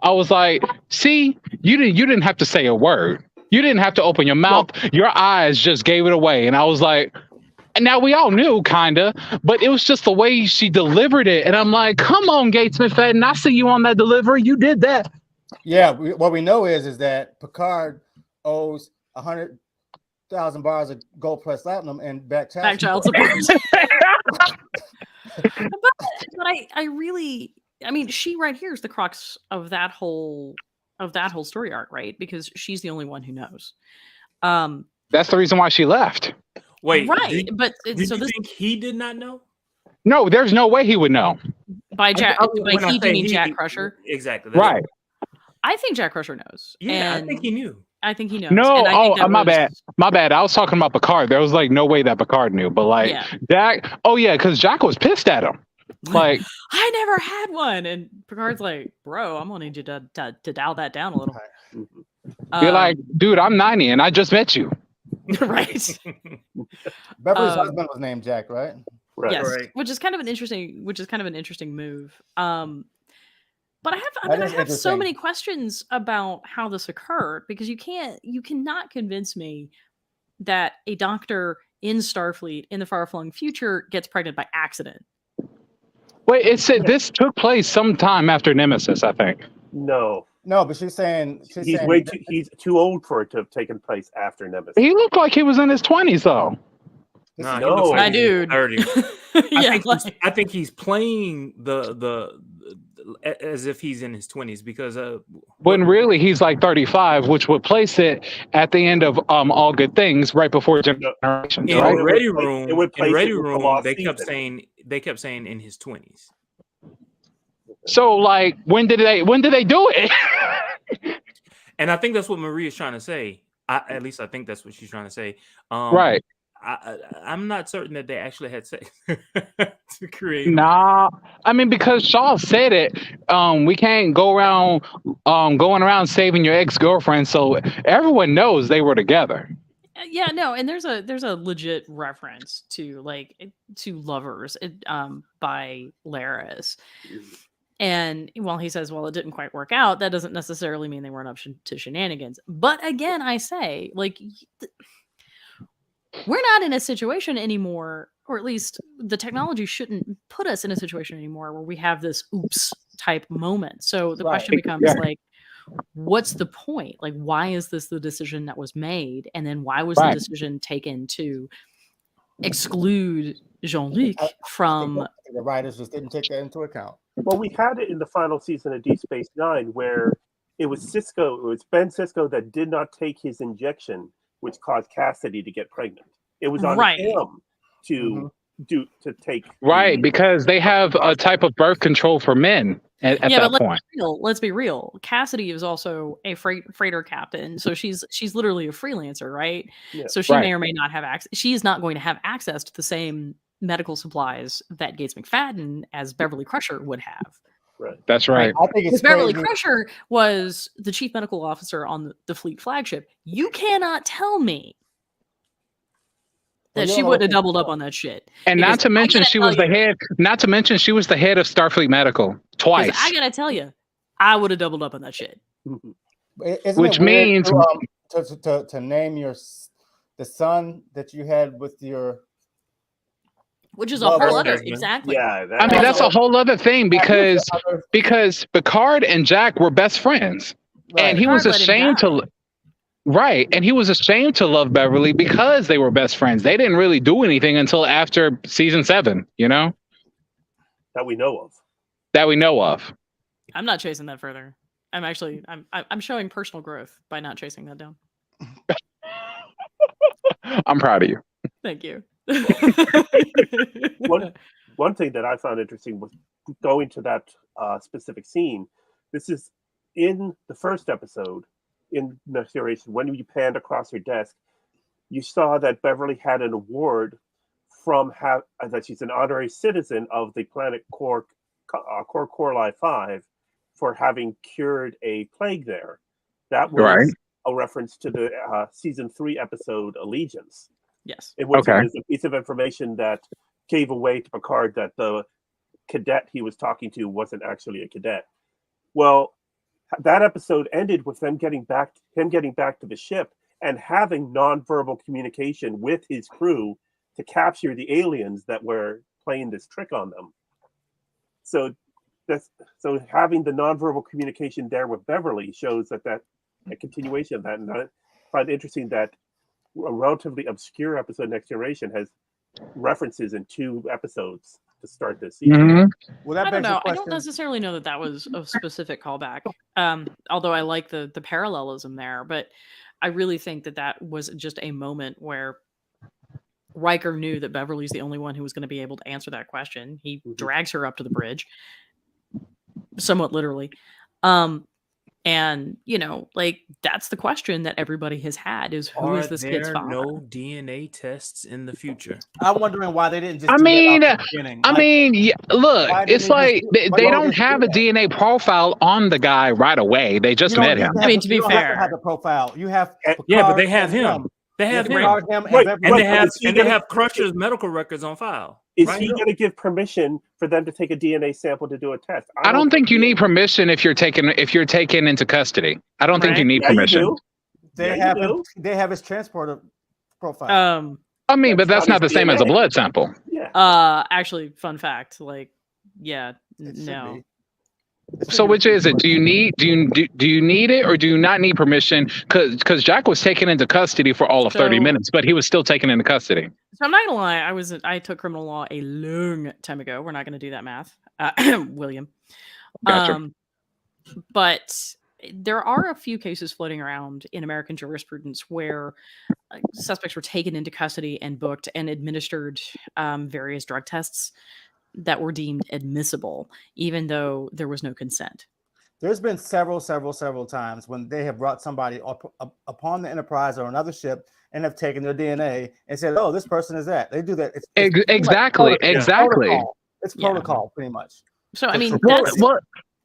I was like, see, you didn't have to say a word. You didn't have to open your mouth. Your eyes just gave it away. And I was like, and now we all knew, kinda, but it was just the way she delivered it. And I'm like, come on, Gates McFadden, I see you on that delivery. You did that. Yeah, what we know is that Picard owes 100,000 bars of gold plus platinum and back child support. but I really, I mean, she right here is the crux of that whole story arc, right? Because she's the only one who knows. That's the reason why she left. Wait, right? Did you think he did not know? No, there's no way he would know. By Jack, by he, do you mean Jack Crusher? Exactly. Right. I think Jack Crusher knows. Yeah, and I think he knew. I think he knows. No, and I think my bad. My bad. I was talking about Picard. There was like no way that Picard knew, but like Jack. Oh yeah, because Jack was pissed at him. Like, I never had one, and Picard's like, "Bro, I'm gonna need you to dial that down a little." You're like, dude, I'm 90 and I just met you. Right. Beverly's husband was named Jack, right? Right. Yes, Right. which is kind of an interesting move. But I have so many questions about how this occurred, because you cannot convince me that a doctor in Starfleet in the far-flung future gets pregnant by accident. Wait, it said this took place sometime after Nemesis, I think. No, but she's saying he's too old for it to have taken place after Nemesis. He looked like he was in his 20s though. Nah, No. he looks like My he's dude. 30. Yeah, I think he's playing the as if he's in his 20s, because When really he's like 35, which would place it at the end of All Good Things, right before Generations. in Right? Ready Room, they kept season. saying in his 20s. So like, when did they do it? And I think that's what Marie is trying to say. At least I think that's what she's trying to say. Right. I'm not certain that they actually had sex to create. Nah, I mean, because Shaw said it. We can't go around going around saving your ex-girlfriend, so everyone knows they were together. Yeah, no, and there's a legit reference to Lovers by Laris. And while he says, well, it didn't quite work out, that doesn't necessarily mean they weren't up to shenanigans. But again, I say, like, we're not in a situation anymore, or at least the technology shouldn't put us in a situation anymore where we have this oops type moment. So the question becomes like, what's the point? Like, why is this the decision that was made? And then why was the decision taken to exclude Jean-Luc from... The writers just didn't take that into account. Well, we had it in the final season of Deep Space Nine, where it was Ben Sisko that did not take his injection, which caused Cassidy to get pregnant. It was on him to take. Right, because they have a type of birth control for men at that point. Let's be real. Cassidy is also a freighter captain, so she's literally a freelancer, right? Yeah. So she may or may not have access. She is not going to have access to the same medical supplies that Gates McFadden as Beverly Crusher would have. Right. That's right. I think it's Beverly Crusher was the chief medical officer on the fleet flagship. You cannot tell me that she would have doubled up on that shit. And not to mention she was the head. Not to mention she was the head of Starfleet Medical twice. I gotta tell you, I would have doubled up on that shit. Which means to name the son that you had with your. Which is a whole other exactly. Yeah, I mean that's a whole other thing because Picard and Jack were best friends, and he was ashamed to. Right, and he was ashamed to love Beverly because they were best friends. They didn't really do anything until after season 7, you know? That we know of. I'm not chasing that further. I'm showing personal growth by not chasing that down. I'm proud of you. Thank you. One thing that I found interesting was going to that specific scene. This is in the first episode. in Next Generation, when you panned across her desk, you saw that Beverly had an award from that she's an honorary citizen of the planet Corli 5 for having cured a plague there. That was a reference to the season 3 episode Allegiance. Yes. In which it was a piece of information that gave away to Picard that the cadet he was talking to wasn't actually a cadet. Well, that episode ended with him getting back to the ship and having nonverbal communication with his crew to capture the aliens that were playing this trick on them. So having the nonverbal communication there with Beverly shows that a continuation of that. And I find it interesting that a relatively obscure episode, Next Generation, has references in 2 episodes to start this season. Mm-hmm. Well, I don't know. I don't necessarily know that was a specific callback. Although I like the parallelism there, but I really think that was just a moment where Riker knew that Beverly's the only one who was going to be able to answer that question. He drags her up to the bridge, somewhat literally. And, that's the question that everybody has had is, who is this kid's father? Are there no DNA tests in the future? I'm wondering why they didn't just look, it's like they don't have a DNA profile on the guy right away. They just met him. I mean, to be fair. Have the profile. You have but they have him. They have him. And they have Crusher's medical records on file. Is he going to give permission for them to take a DNA sample to do a test? I don't think you need permission if you're taken into custody. I don't think you need permission. They have his transporter profile. I mean, but that's not the same as a blood sample. Yeah. Actually, fun fact. No. So which is it? Do you need it or do you not need permission? Because Jack was taken into custody for all of 30 minutes, but he was still taken into custody. So I'm not gonna lie, I took criminal law a long time ago. We're not gonna do that math, William. Gotcha. But there are a few cases floating around in American jurisprudence where suspects were taken into custody and booked and administered various drug tests that were deemed admissible, even though there was no consent. There's been several times when they have brought somebody upon the Enterprise or another ship and have taken their DNA and said, "Oh, this person is that." They do that. It's exactly. It's protocol, pretty much. So I mean,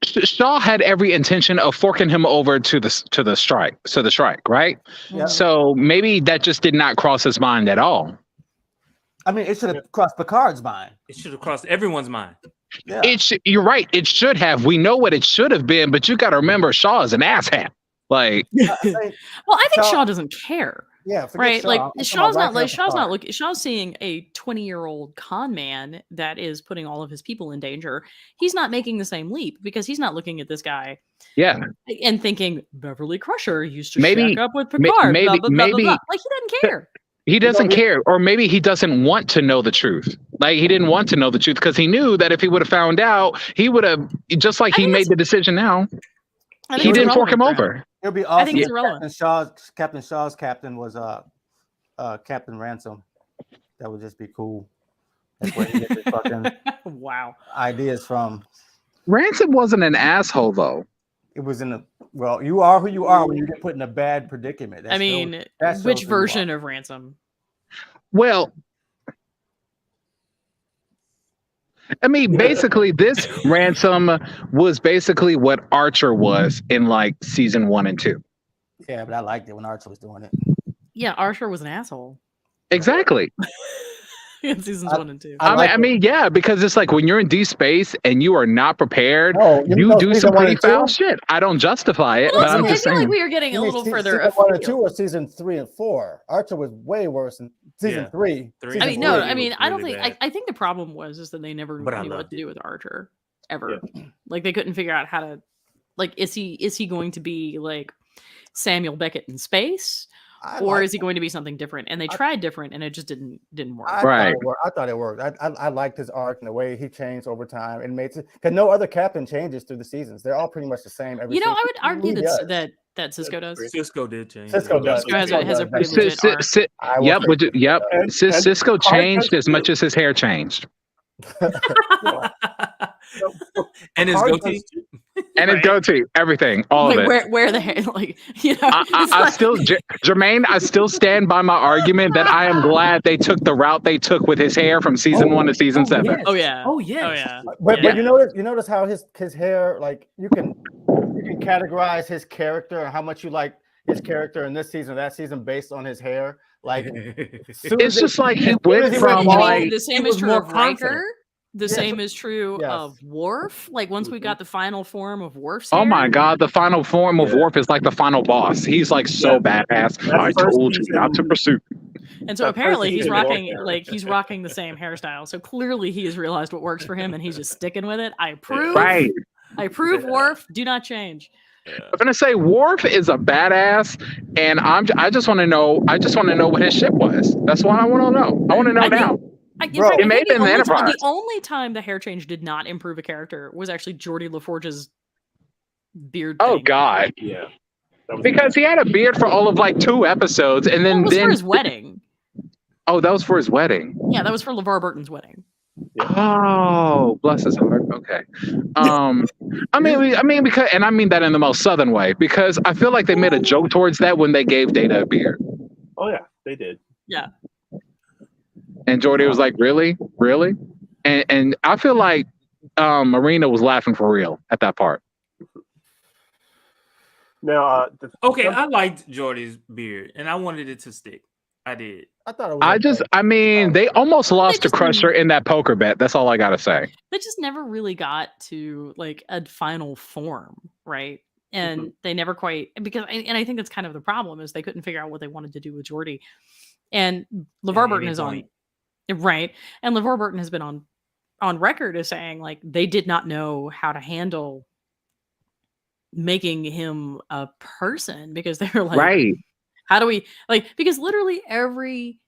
Shaw had every intention of forking him over to the strike, right? Yeah. So maybe that just did not cross his mind at all. I mean, it should have crossed Picard's mind. It should have crossed everyone's mind. Yeah. You're right. It should have. We know what it should have been, but you got to remember, Shaw is an asshat. Like, I think Shaw doesn't care. Yeah, right. Shaw. Like Shaw's not looking. Shaw's seeing a 20-year-old con man that is putting all of his people in danger. He's not making the same leap because he's not looking at this guy. Yeah. And thinking Beverly Crusher used to shack up with Picard. Maybe. Like he doesn't care. He doesn't care, or maybe he doesn't want to know the truth. Like he didn't want to know the truth because he knew that if he would have found out, he would have, just like he made the decision now. He didn't fork him over. It would be awesome. I think it's irrelevant. Captain Shaw's captain was Captain Ransom. That would just be cool. That's where he gets his fucking ideas from. Ransom wasn't an asshole though. It was in the you are who you are when you get put in a bad predicament. Which version of Ransom? Well, I mean, basically, this Ransom was basically what Archer was in like season 1 and 2. Yeah, but I liked it when Archer was doing it. Yeah, Archer was an asshole. Exactly. In seasons 1 and 2. I mean, yeah, because it's like when you're in deep space and you are not prepared, you do some pretty foul shit. I don't justify it, but I'm just saying. I feel like we are getting a little further. Season 1 and 2 or season 3 and 4? Archer was way worse than season 3. I mean, no, I mean, I don't think. I think the problem was that they never knew what to do with Archer ever. Yeah. Like they couldn't figure out how to. Like, is he going to be like Samuel Beckett in space? Or is he going to be something different? And they tried different, and it just didn't work. I thought it worked. I liked his arc and the way he changed over time, and made it because no other captain changes through the seasons. They're all pretty much the same. I would argue that Cisco does. Cisco did change. Cisco does. Cisco has a pretty legit arc. Yep. Cisco changed as much as his hair changed. And his goatee. And his goatee, everything, all of it. Where the hair, like, you know, I still, Jermaine, I still stand by my argument that I am glad they took the route they took with his hair from season 1 to season 7. Yes. Oh yeah. Oh yes. Oh yeah. But you notice how his hair, like you can categorize his character and how much you like his character in this season or that season based on his hair. Like it's just like he went from like the same is true of Riker. The Yes. same is true Yes. of Worf. Like once we got the final form of Worf's hair. oh my god, the final form of Worf is like the final boss. He's like so badass. I told you not to pursue. And so apparently he's rocking the same hairstyle. So clearly he has realized what works for him and he's just sticking with it. I approve. Right. I approve Worf. Do not change. I'm gonna say Worf is a badass, and I just want to know what his ship was. That's what I want to know. I want to know now. It may have been the Enterprise. The only time the hair change did not improve a character was actually Geordi LaForge's beard. Oh thing. God. Yeah. Because he had a beard for all of like 2 episodes, and then it was for his wedding. Oh, that was for his wedding. Yeah, that was for LeVar Burton's wedding. Yeah. Oh, bless his heart. Okay. I mean, because, and I mean that in the most southern way, because I feel like they made a joke towards that when they gave Data a beard. Oh yeah, they did. Yeah. And Geordi was like, really? And I feel like Marina was laughing for real at that part. Now, I liked Geordi's beard, and I wanted it to stick. I did. I thought it was. They almost lost to Crusher in that poker bet. That's all I gotta say. They just never really got to like a final form, right? And they never quite and I think that's kind of the problem is they couldn't figure out what they wanted to do with Geordi. And LeVar Burton is on, right? And LeVar Burton has been on record as saying like they did not know how to handle making him a person because they were like, right. How do we because literally every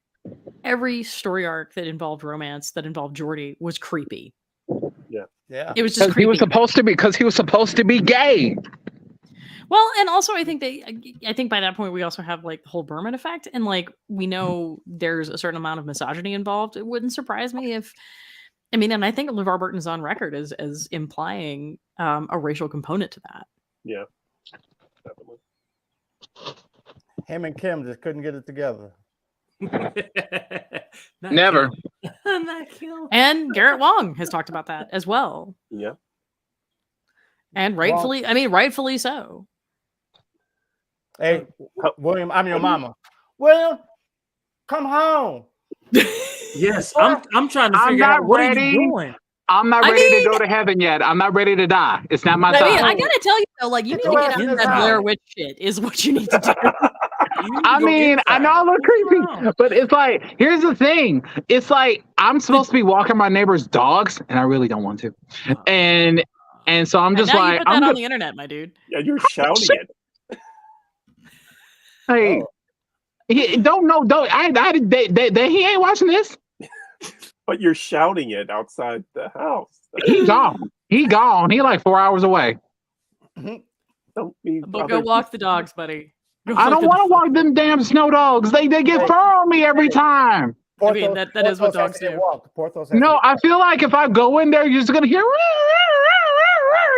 story arc that involved romance that involved Geordi was creepy. Yeah. It was just creepy. He was supposed to be gay. Well, and also I think by that point we also have like the whole Berman effect, and like we know there's a certain amount of misogyny involved. It wouldn't surprise me if, and I think LeVar Burton is on record as implying a racial component to that. Yeah, definitely. Him and Kim just couldn't get it together. Never. Not Kim. And Garrett Wong has talked about that as well. Yeah. And rightfully so. Hey, William, I'm your mama. William, come home. Yes, I'm trying to figure out what are you doing. I'm not ready to go to heaven yet. I'm not ready to die. It's not my time. I gotta tell you though, like you need to get out of that Blair Witch shit is what you need to do. I know I look creepy, but it's like, here's the thing. It's like I'm supposed to be walking my neighbor's dogs, and I really don't want to. And so I'm just like, you put that on the internet, my dude. Yeah, you're shouting it. Hey, he ain't watching this. But you're shouting it outside the house. He gone. He like 4 hours away. But go walk the dogs, buddy. I don't want to walk them damn snow dogs. They get fur on me every time. That is what dogs do. No, I feel like if I go in there, you're just gonna hear,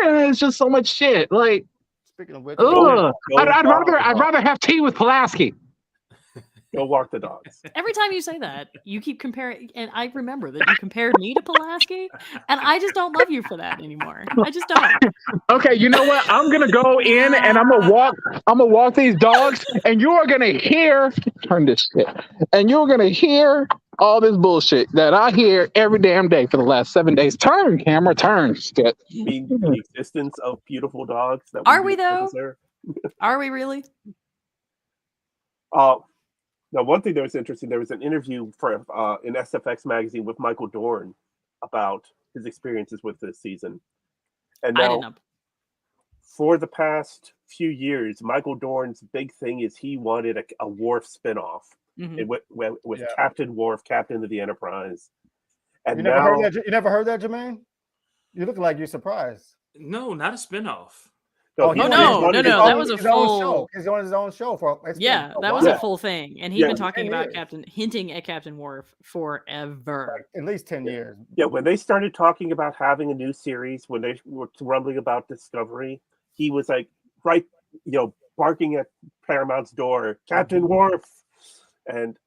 and it's just so much shit. Like, speaking of which, I'd rather have tea with Pulaski. Go walk the dogs. Every time you say that, you keep comparing, and I remember that you compared me to Pulaski, and I just don't love you for that anymore. I just don't. Okay, you know what? I'm gonna go in and I'm gonna walk these dogs, and you are gonna hear and you're gonna hear all this bullshit that I hear every damn day for the last 7 days. Turn, camera, turn. Shit. You mean the existence of beautiful dogs? Are we though? Are we really? Now, one thing that was interesting, there was an interview for in SFX magazine with Michael Dorn about his experiences with this season. And now, for the past few years, Michael Dorn's big thing is he wanted a Worf spinoff with Captain Worf, Captain of the Enterprise. And you never heard that, Jermaine? You look like you're surprised. No, not a spinoff. Oh, no, that was a his own full show. He's on his own show for yeah, that was a full thing, and he'd Yeah. been talking 10 about years. hinting at Captain Worf forever. like at least 10 years. Yeah, when they started talking about having a new series, when they were rumbling about Discovery, he was like barking at Paramount's door, Captain Worf. And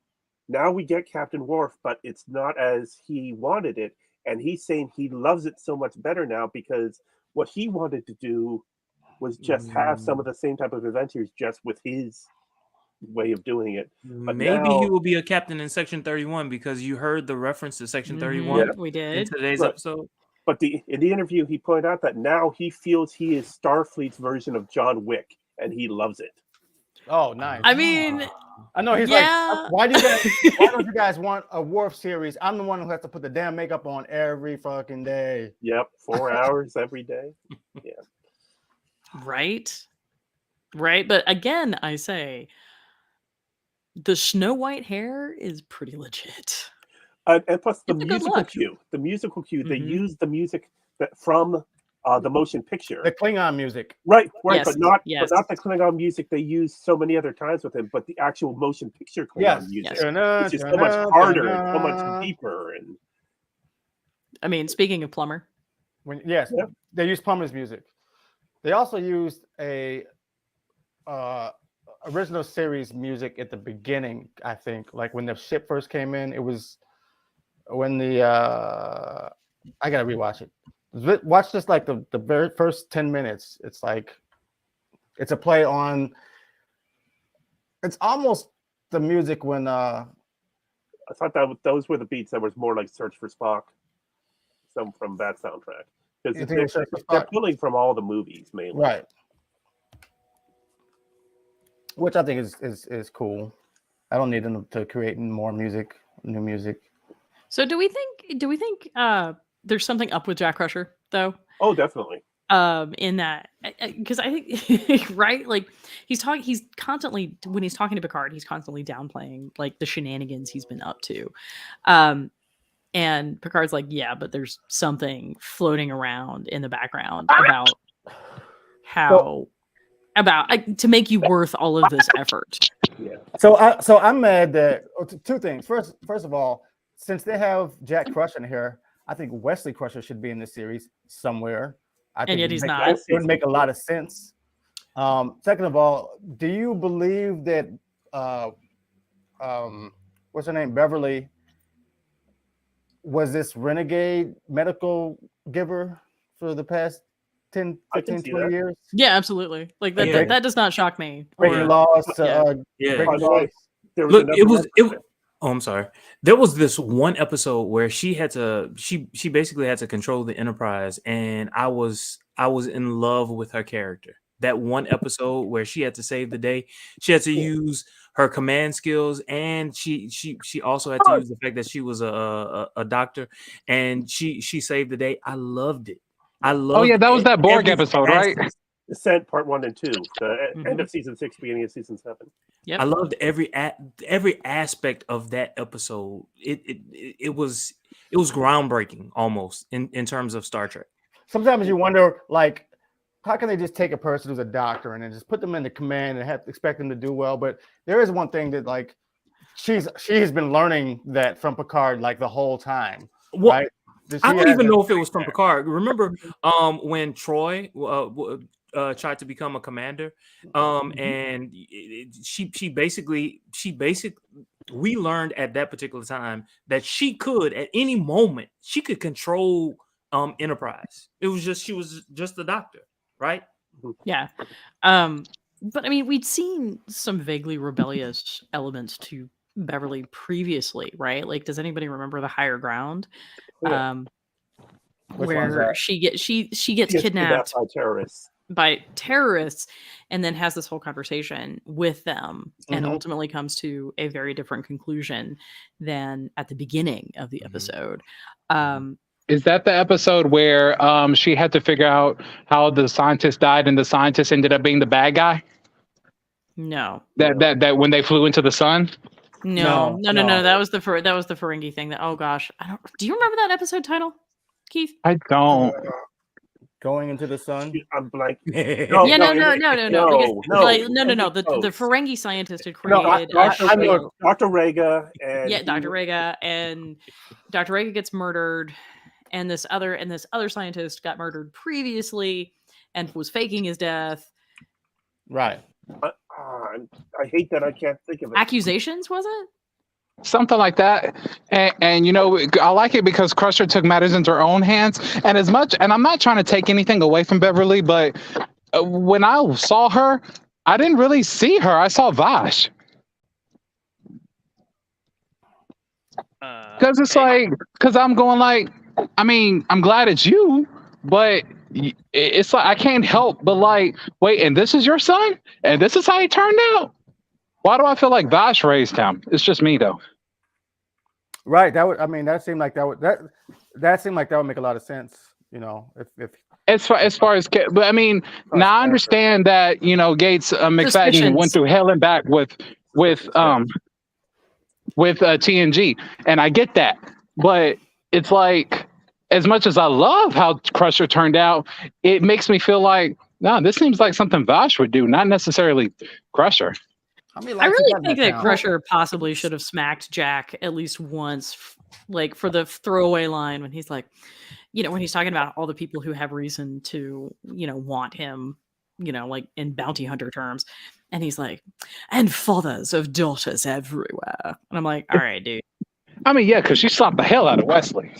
now we get Captain Worf, but it's not as he wanted it. And he's saying he loves it so much better now because what he wanted to do was just have some of the same type of adventures, just with his way of doing it. But Maybe now, he will be a captain in Section 31 because you heard the reference to Section 31 We in did. today's Right. episode. But in the interview, he pointed out that now he feels he is Starfleet's version of John Wick, and he loves it. Oh, nice. I mean, I know he's yeah. like, why don't you guys want a Worf series? I'm the one who has to put the damn makeup on every fucking day. Yep, 4 hours every day. Yeah. Right. But again, I say the Snow White hair is pretty legit. And plus the It's a good musical look. cue. The musical cue. They Mhm. use the music from the motion picture. The Klingon music. Right, Yes, but not yes. the Klingon music they use so many other times with him, but the actual motion picture Klingon Yes. music, Yes. which is so much harder and so much deeper. And I mean, speaking of Plumber, Yes, Yeah. they use Plummer's music. They also used a original series music at the beginning. I think, like when the ship first came in, it was when the I gotta rewatch it. Watch just like the very first 10 minutes. It's like it's a play on. It's almost the music when I thought that those were the beats that was more like Search for Spock, some from that soundtrack, You because think it was Search for they're Spock? pulling from all the movies mainly. right, which I think is cool. I don't need them to create more music, new music. so do we think there's something up with Jack Crusher though? Oh, definitely. In that, because I think right, like he's constantly, when he's talking to Picard, he's constantly downplaying like the shenanigans he's been up to, and Picard's like, yeah, but there's something floating around in the background about to make you worth all of this effort. Yeah. So I'm mad that two things. First of all, since they have Jack Crusher in here, I think Wesley Crusher should be in this series somewhere. I think yet he's not. It would make a lot of sense. Second of all, do you believe that what's her name, Beverly, was this renegade medical giver for the past 10, I can 15, see 20 that. years? Yeah, absolutely. Like that, Yeah. that does not shock me. Breaking Or- laws, yeah. Yeah. breaking laws. There was Look, another episode. Oh, I'm sorry. There was this one episode where she basically had to control the Enterprise, and I was in love with her character. That one episode where she had to save the day, she had to use her command skills, and she also had to use the fact that she was a doctor, and she saved the day. I loved it. I loved. Oh yeah, that was that Borg every episode, right? facet. Descent Part 1 and 2, the end Mhm. of season 6, beginning of season 7. Yep. I loved every aspect of that episode. It was groundbreaking almost in terms of Star Trek. Sometimes you wonder, like, how can they just take a person who's a doctor and then just put them in the command and expect them to do well? But there is one thing that, like, she's been learning that from Picard like the whole time. Well, right? I don't even know if it was from Picard. Remember when Troy tried to become a commander, and she basically we learned at that particular time that she could at any moment she could control Enterprise. She was just the doctor, right? Yeah. But I mean, we'd seen some vaguely rebellious elements to Beverly previously, right? Like, does anybody remember the Higher Ground? Yeah. Which one's Where that? she gets He gets kidnapped by terrorists. by terrorists and then has this whole conversation with them and Mhm. ultimately comes to a very different conclusion than at the beginning of the Mhm. episode. Is that the episode where she had to figure out how the scientist died and the scientist ended up being the bad guy? No. That when they flew into the sun? No. No. That was the Ferengi thing. Do you remember that episode title, Keith? I don't. Going into the sun. I'm like, No. The Ferengi scientist had created Dr. Rega and Dr. Rega, and Dr. Rega gets murdered, and this other scientist got murdered previously and was faking his death. Right. I hate that I can't think of it. Accusations, was it? Something like that. And you know, I like it because Crusher took matters into her own hands. And I'm not trying to take anything away from Beverly, but when I saw her, I didn't really see her. I saw Vash. Because because I'm going like, I mean, I'm glad it's you, but it's like I can't help but like, wait, and this is your son? And this is how he turned out? Why do I feel like Vash raised him? It's just me though. Right. That seemed like that would make a lot of sense, you know, if as far as, but I mean, now I understand that, you know, Gates McFadden went through hell and back with TNG, and I get that, but it's like, as much as I love how Crusher turned out, it makes me feel like, no, this seems like something Vash would do, not necessarily Crusher. I really think that Crusher possibly should have smacked Jack at least once, like for the throwaway line when he's like, you know, when he's talking about all the people who have reason to, you know, want him, you know, like in bounty hunter terms. And he's like, and fathers of daughters everywhere. And I'm like, all right, dude. I mean, yeah, because she slapped the hell out of Wesley.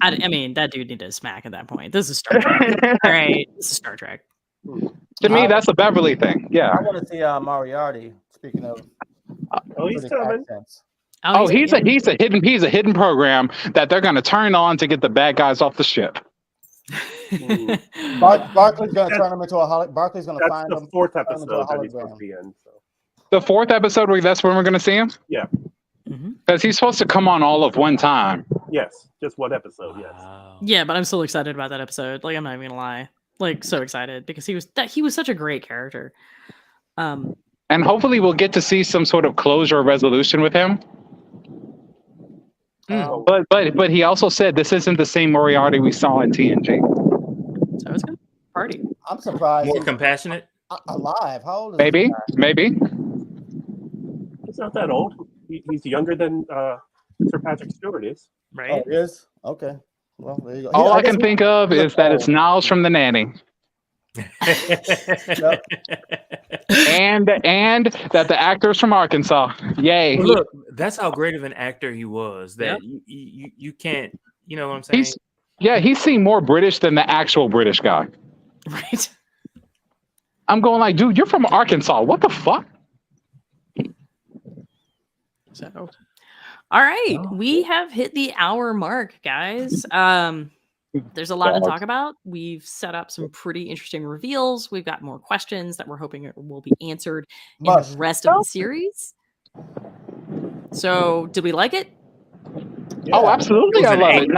I mean, that dude needed a smack at that point. This is Star Trek. All right, this is Star Trek. To me, that's a Beverly thing. Yeah. I want to see Moriarty. Speaking of, he's coming. He's a hidden program that they're going to turn on to get the bad guys off the ship. Barclay's going to turn him into a hologram. Barclay's going to find him. The fourth episode that he's supposed to be in. So. The fourth episode, that's when we're going to see him? Yeah. Because he's supposed to come on all of one time. Yes, just one episode, yes. Yeah, but I'm still excited about that episode. Like, I'm not even going to lie. Like, so excited because he was such a great character. And hopefully we'll get to see some sort of closure or resolution with him. But he also said this isn't the same Moriarty we saw in TNG. So it's good. Party. I'm surprised. More compassionate. Alive. How old is Maybe. He's not that old. He's younger than Sir Patrick Stewart is. Right. Oh, he is? Okay. Well, there you go. All I can think of is that it's Niles from The Nanny. and that the actor's from Arkansas. Yay. Well, look, that's how great of an actor he was that you can't, you know what I'm saying? He seemed more British than the actual British guy. Right. I'm going like, dude, you're from Arkansas. What the fuck? So, all right, we have hit the hour mark, guys. There's a lot to talk about. We've set up some pretty interesting reveals. We've got more questions that we're hoping will be answered in the rest of the series. So, did we like it? Yeah. Oh, absolutely. I love it.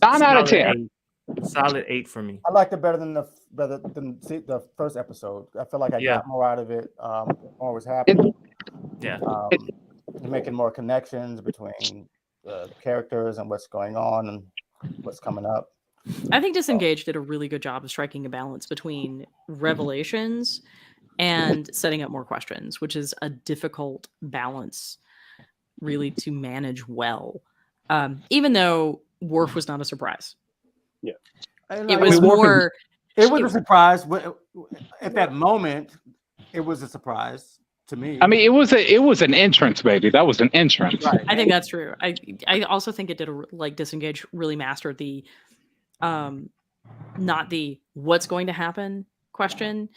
9 out of 10. Solid 8 for me. I liked it better than the first episode. I feel like I got more out of it. More was happening. Making more connections between the characters and what's going on and what's coming up. I think Disengage did a really good job of striking a balance between revelations and setting up more questions, which is a difficult balance really to manage well. Even though Worf was not a surprise. Yeah. It was more... It was a surprise. At that moment, it was a surprise to me. I mean, it was an entrance, baby. That was an entrance. Right. I think that's true. I also think it did Disengage really mastered the not the what's going to happen question,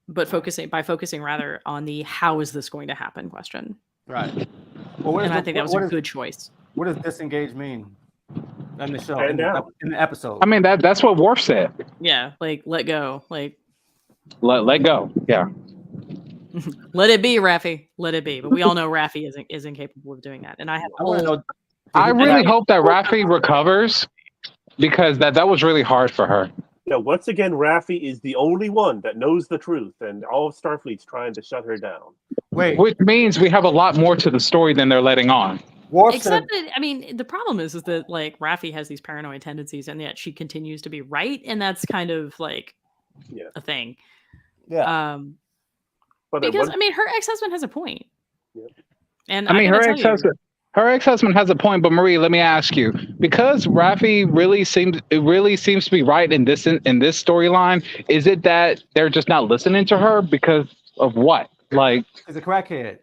but focusing rather on the how is this going to happen question. Right. Well, I think that was a good choice. What does disengage mean in the show, in the episode? I mean, that's what Worf said. Yeah, like let go, like let go. Yeah. Let it be, Raffi. Let it be. But we all know Raffi is incapable of doing that. And I really hope that Raffi recovers because that was really hard for her. Yeah, once again, Raffi is the only one that knows the truth, and all of Starfleet's trying to shut her down. Which means we have a lot more to the story than they're letting on. Except that, I mean, the problem is that like Raffi has these paranoid tendencies, and yet she continues to be right, and that's kind of like a thing. Yeah. Because I mean, her ex-husband has a point. Yeah. And I mean, her ex-husband has a point. But Marie, let me ask you, because Raffi really seems to be right in this storyline. Is it that they're just not listening to her because of what? Like, she's a crackhead.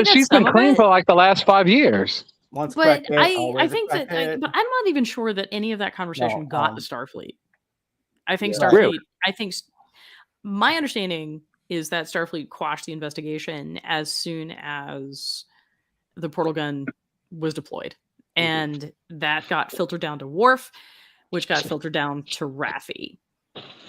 She's been clean for like the last 5 years. I think that, but I'm not even sure that any of that conversation got to Starfleet. I think Starfleet. Really? I think my understanding is that Starfleet quashed the investigation as soon as the portal gun was deployed, and that got filtered down to Worf, which got filtered down to Raffi.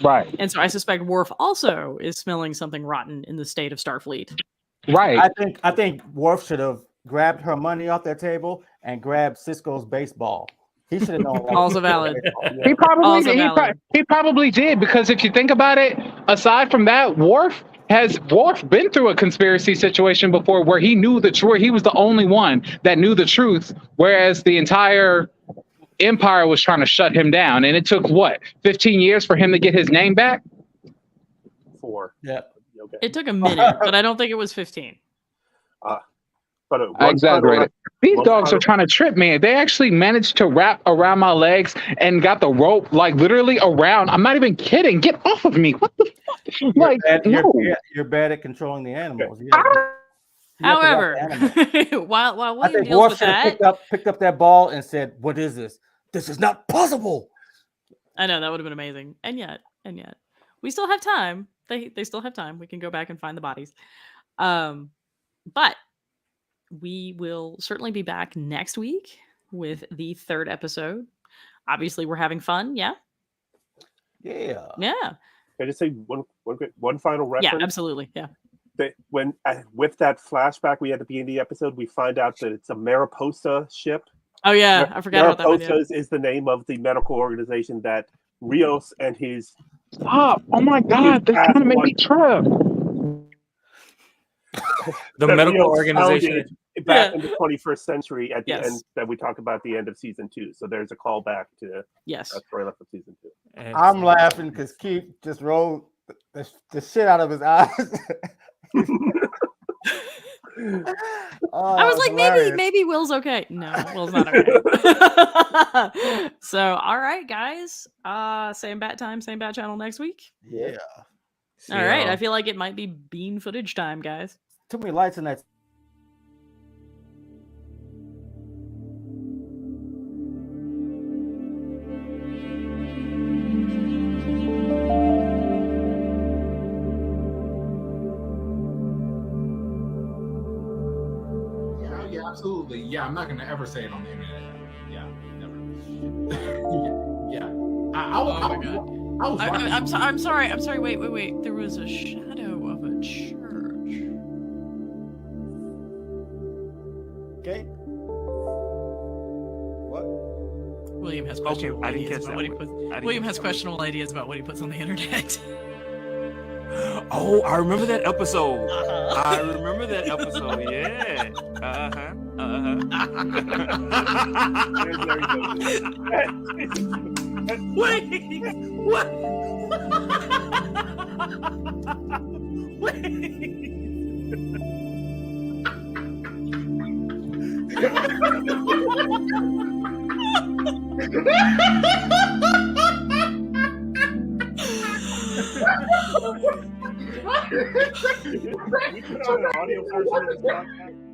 Right. And so I suspect Worf also is smelling something rotten in the state of Starfleet. Right. I think Worf should have grabbed her money off that table and grabbed Cisco's baseball. He should have known. Also valid. He probably did, because if you think about it, aside from that, Worf been through a conspiracy situation before where he knew the truth. He was the only one that knew the truth, whereas the entire Empire was trying to shut him down. And it took 15 years for him to get his name back? 4. Yeah. Okay. It took a minute, but I don't think it was 15. I exaggerated. These dogs are trying to trip me. They actually managed to wrap around my legs and got the rope like literally around. I'm not even kidding. Get off of me. What the fuck? You're bad at controlling the animals. However, while William deals Worf with that, picked up that ball and said, "What is this? This is not possible." I know that would have been amazing, and yet, we still have time. They still have time. We can go back and find the bodies. But we will certainly be back next week with the 3rd episode. Obviously, we're having fun. Yeah. Yeah. Can I just say one final reference? Yeah, absolutely. Yeah. When with that flashback we had at the beginning of the episode, we find out that it's a Mariposa ship. Oh yeah, I forgot about that. Mariposa is the name of the medical organization that Rios and his. Stop! Oh my God, they're trying to make me trip. The medical organization back in the 21st century at the end that we talk about the end of season 2. So there's a callback to story left of season 2. I'm laughing because Keith just rolled the shit out of his eyes. I was like, maybe Will's okay. No, Will's not okay. So, all right, guys. Same bat time, same bat channel next week. Yeah. All right. I feel like it might be bean footage time, guys. Too many lights in that. Yeah, absolutely. Yeah, I'm not gonna ever say it on the internet. Yeah, never. yeah. I'm sorry. Wait. There was a shadow of a church. Okay. What? William has questionable ideas about what he puts. William has questionable ideas about what he puts on the internet. Oh, I remember that episode. Uh-huh. I remember that episode. Yeah. Wait. What? We put on an audio version of this podcast.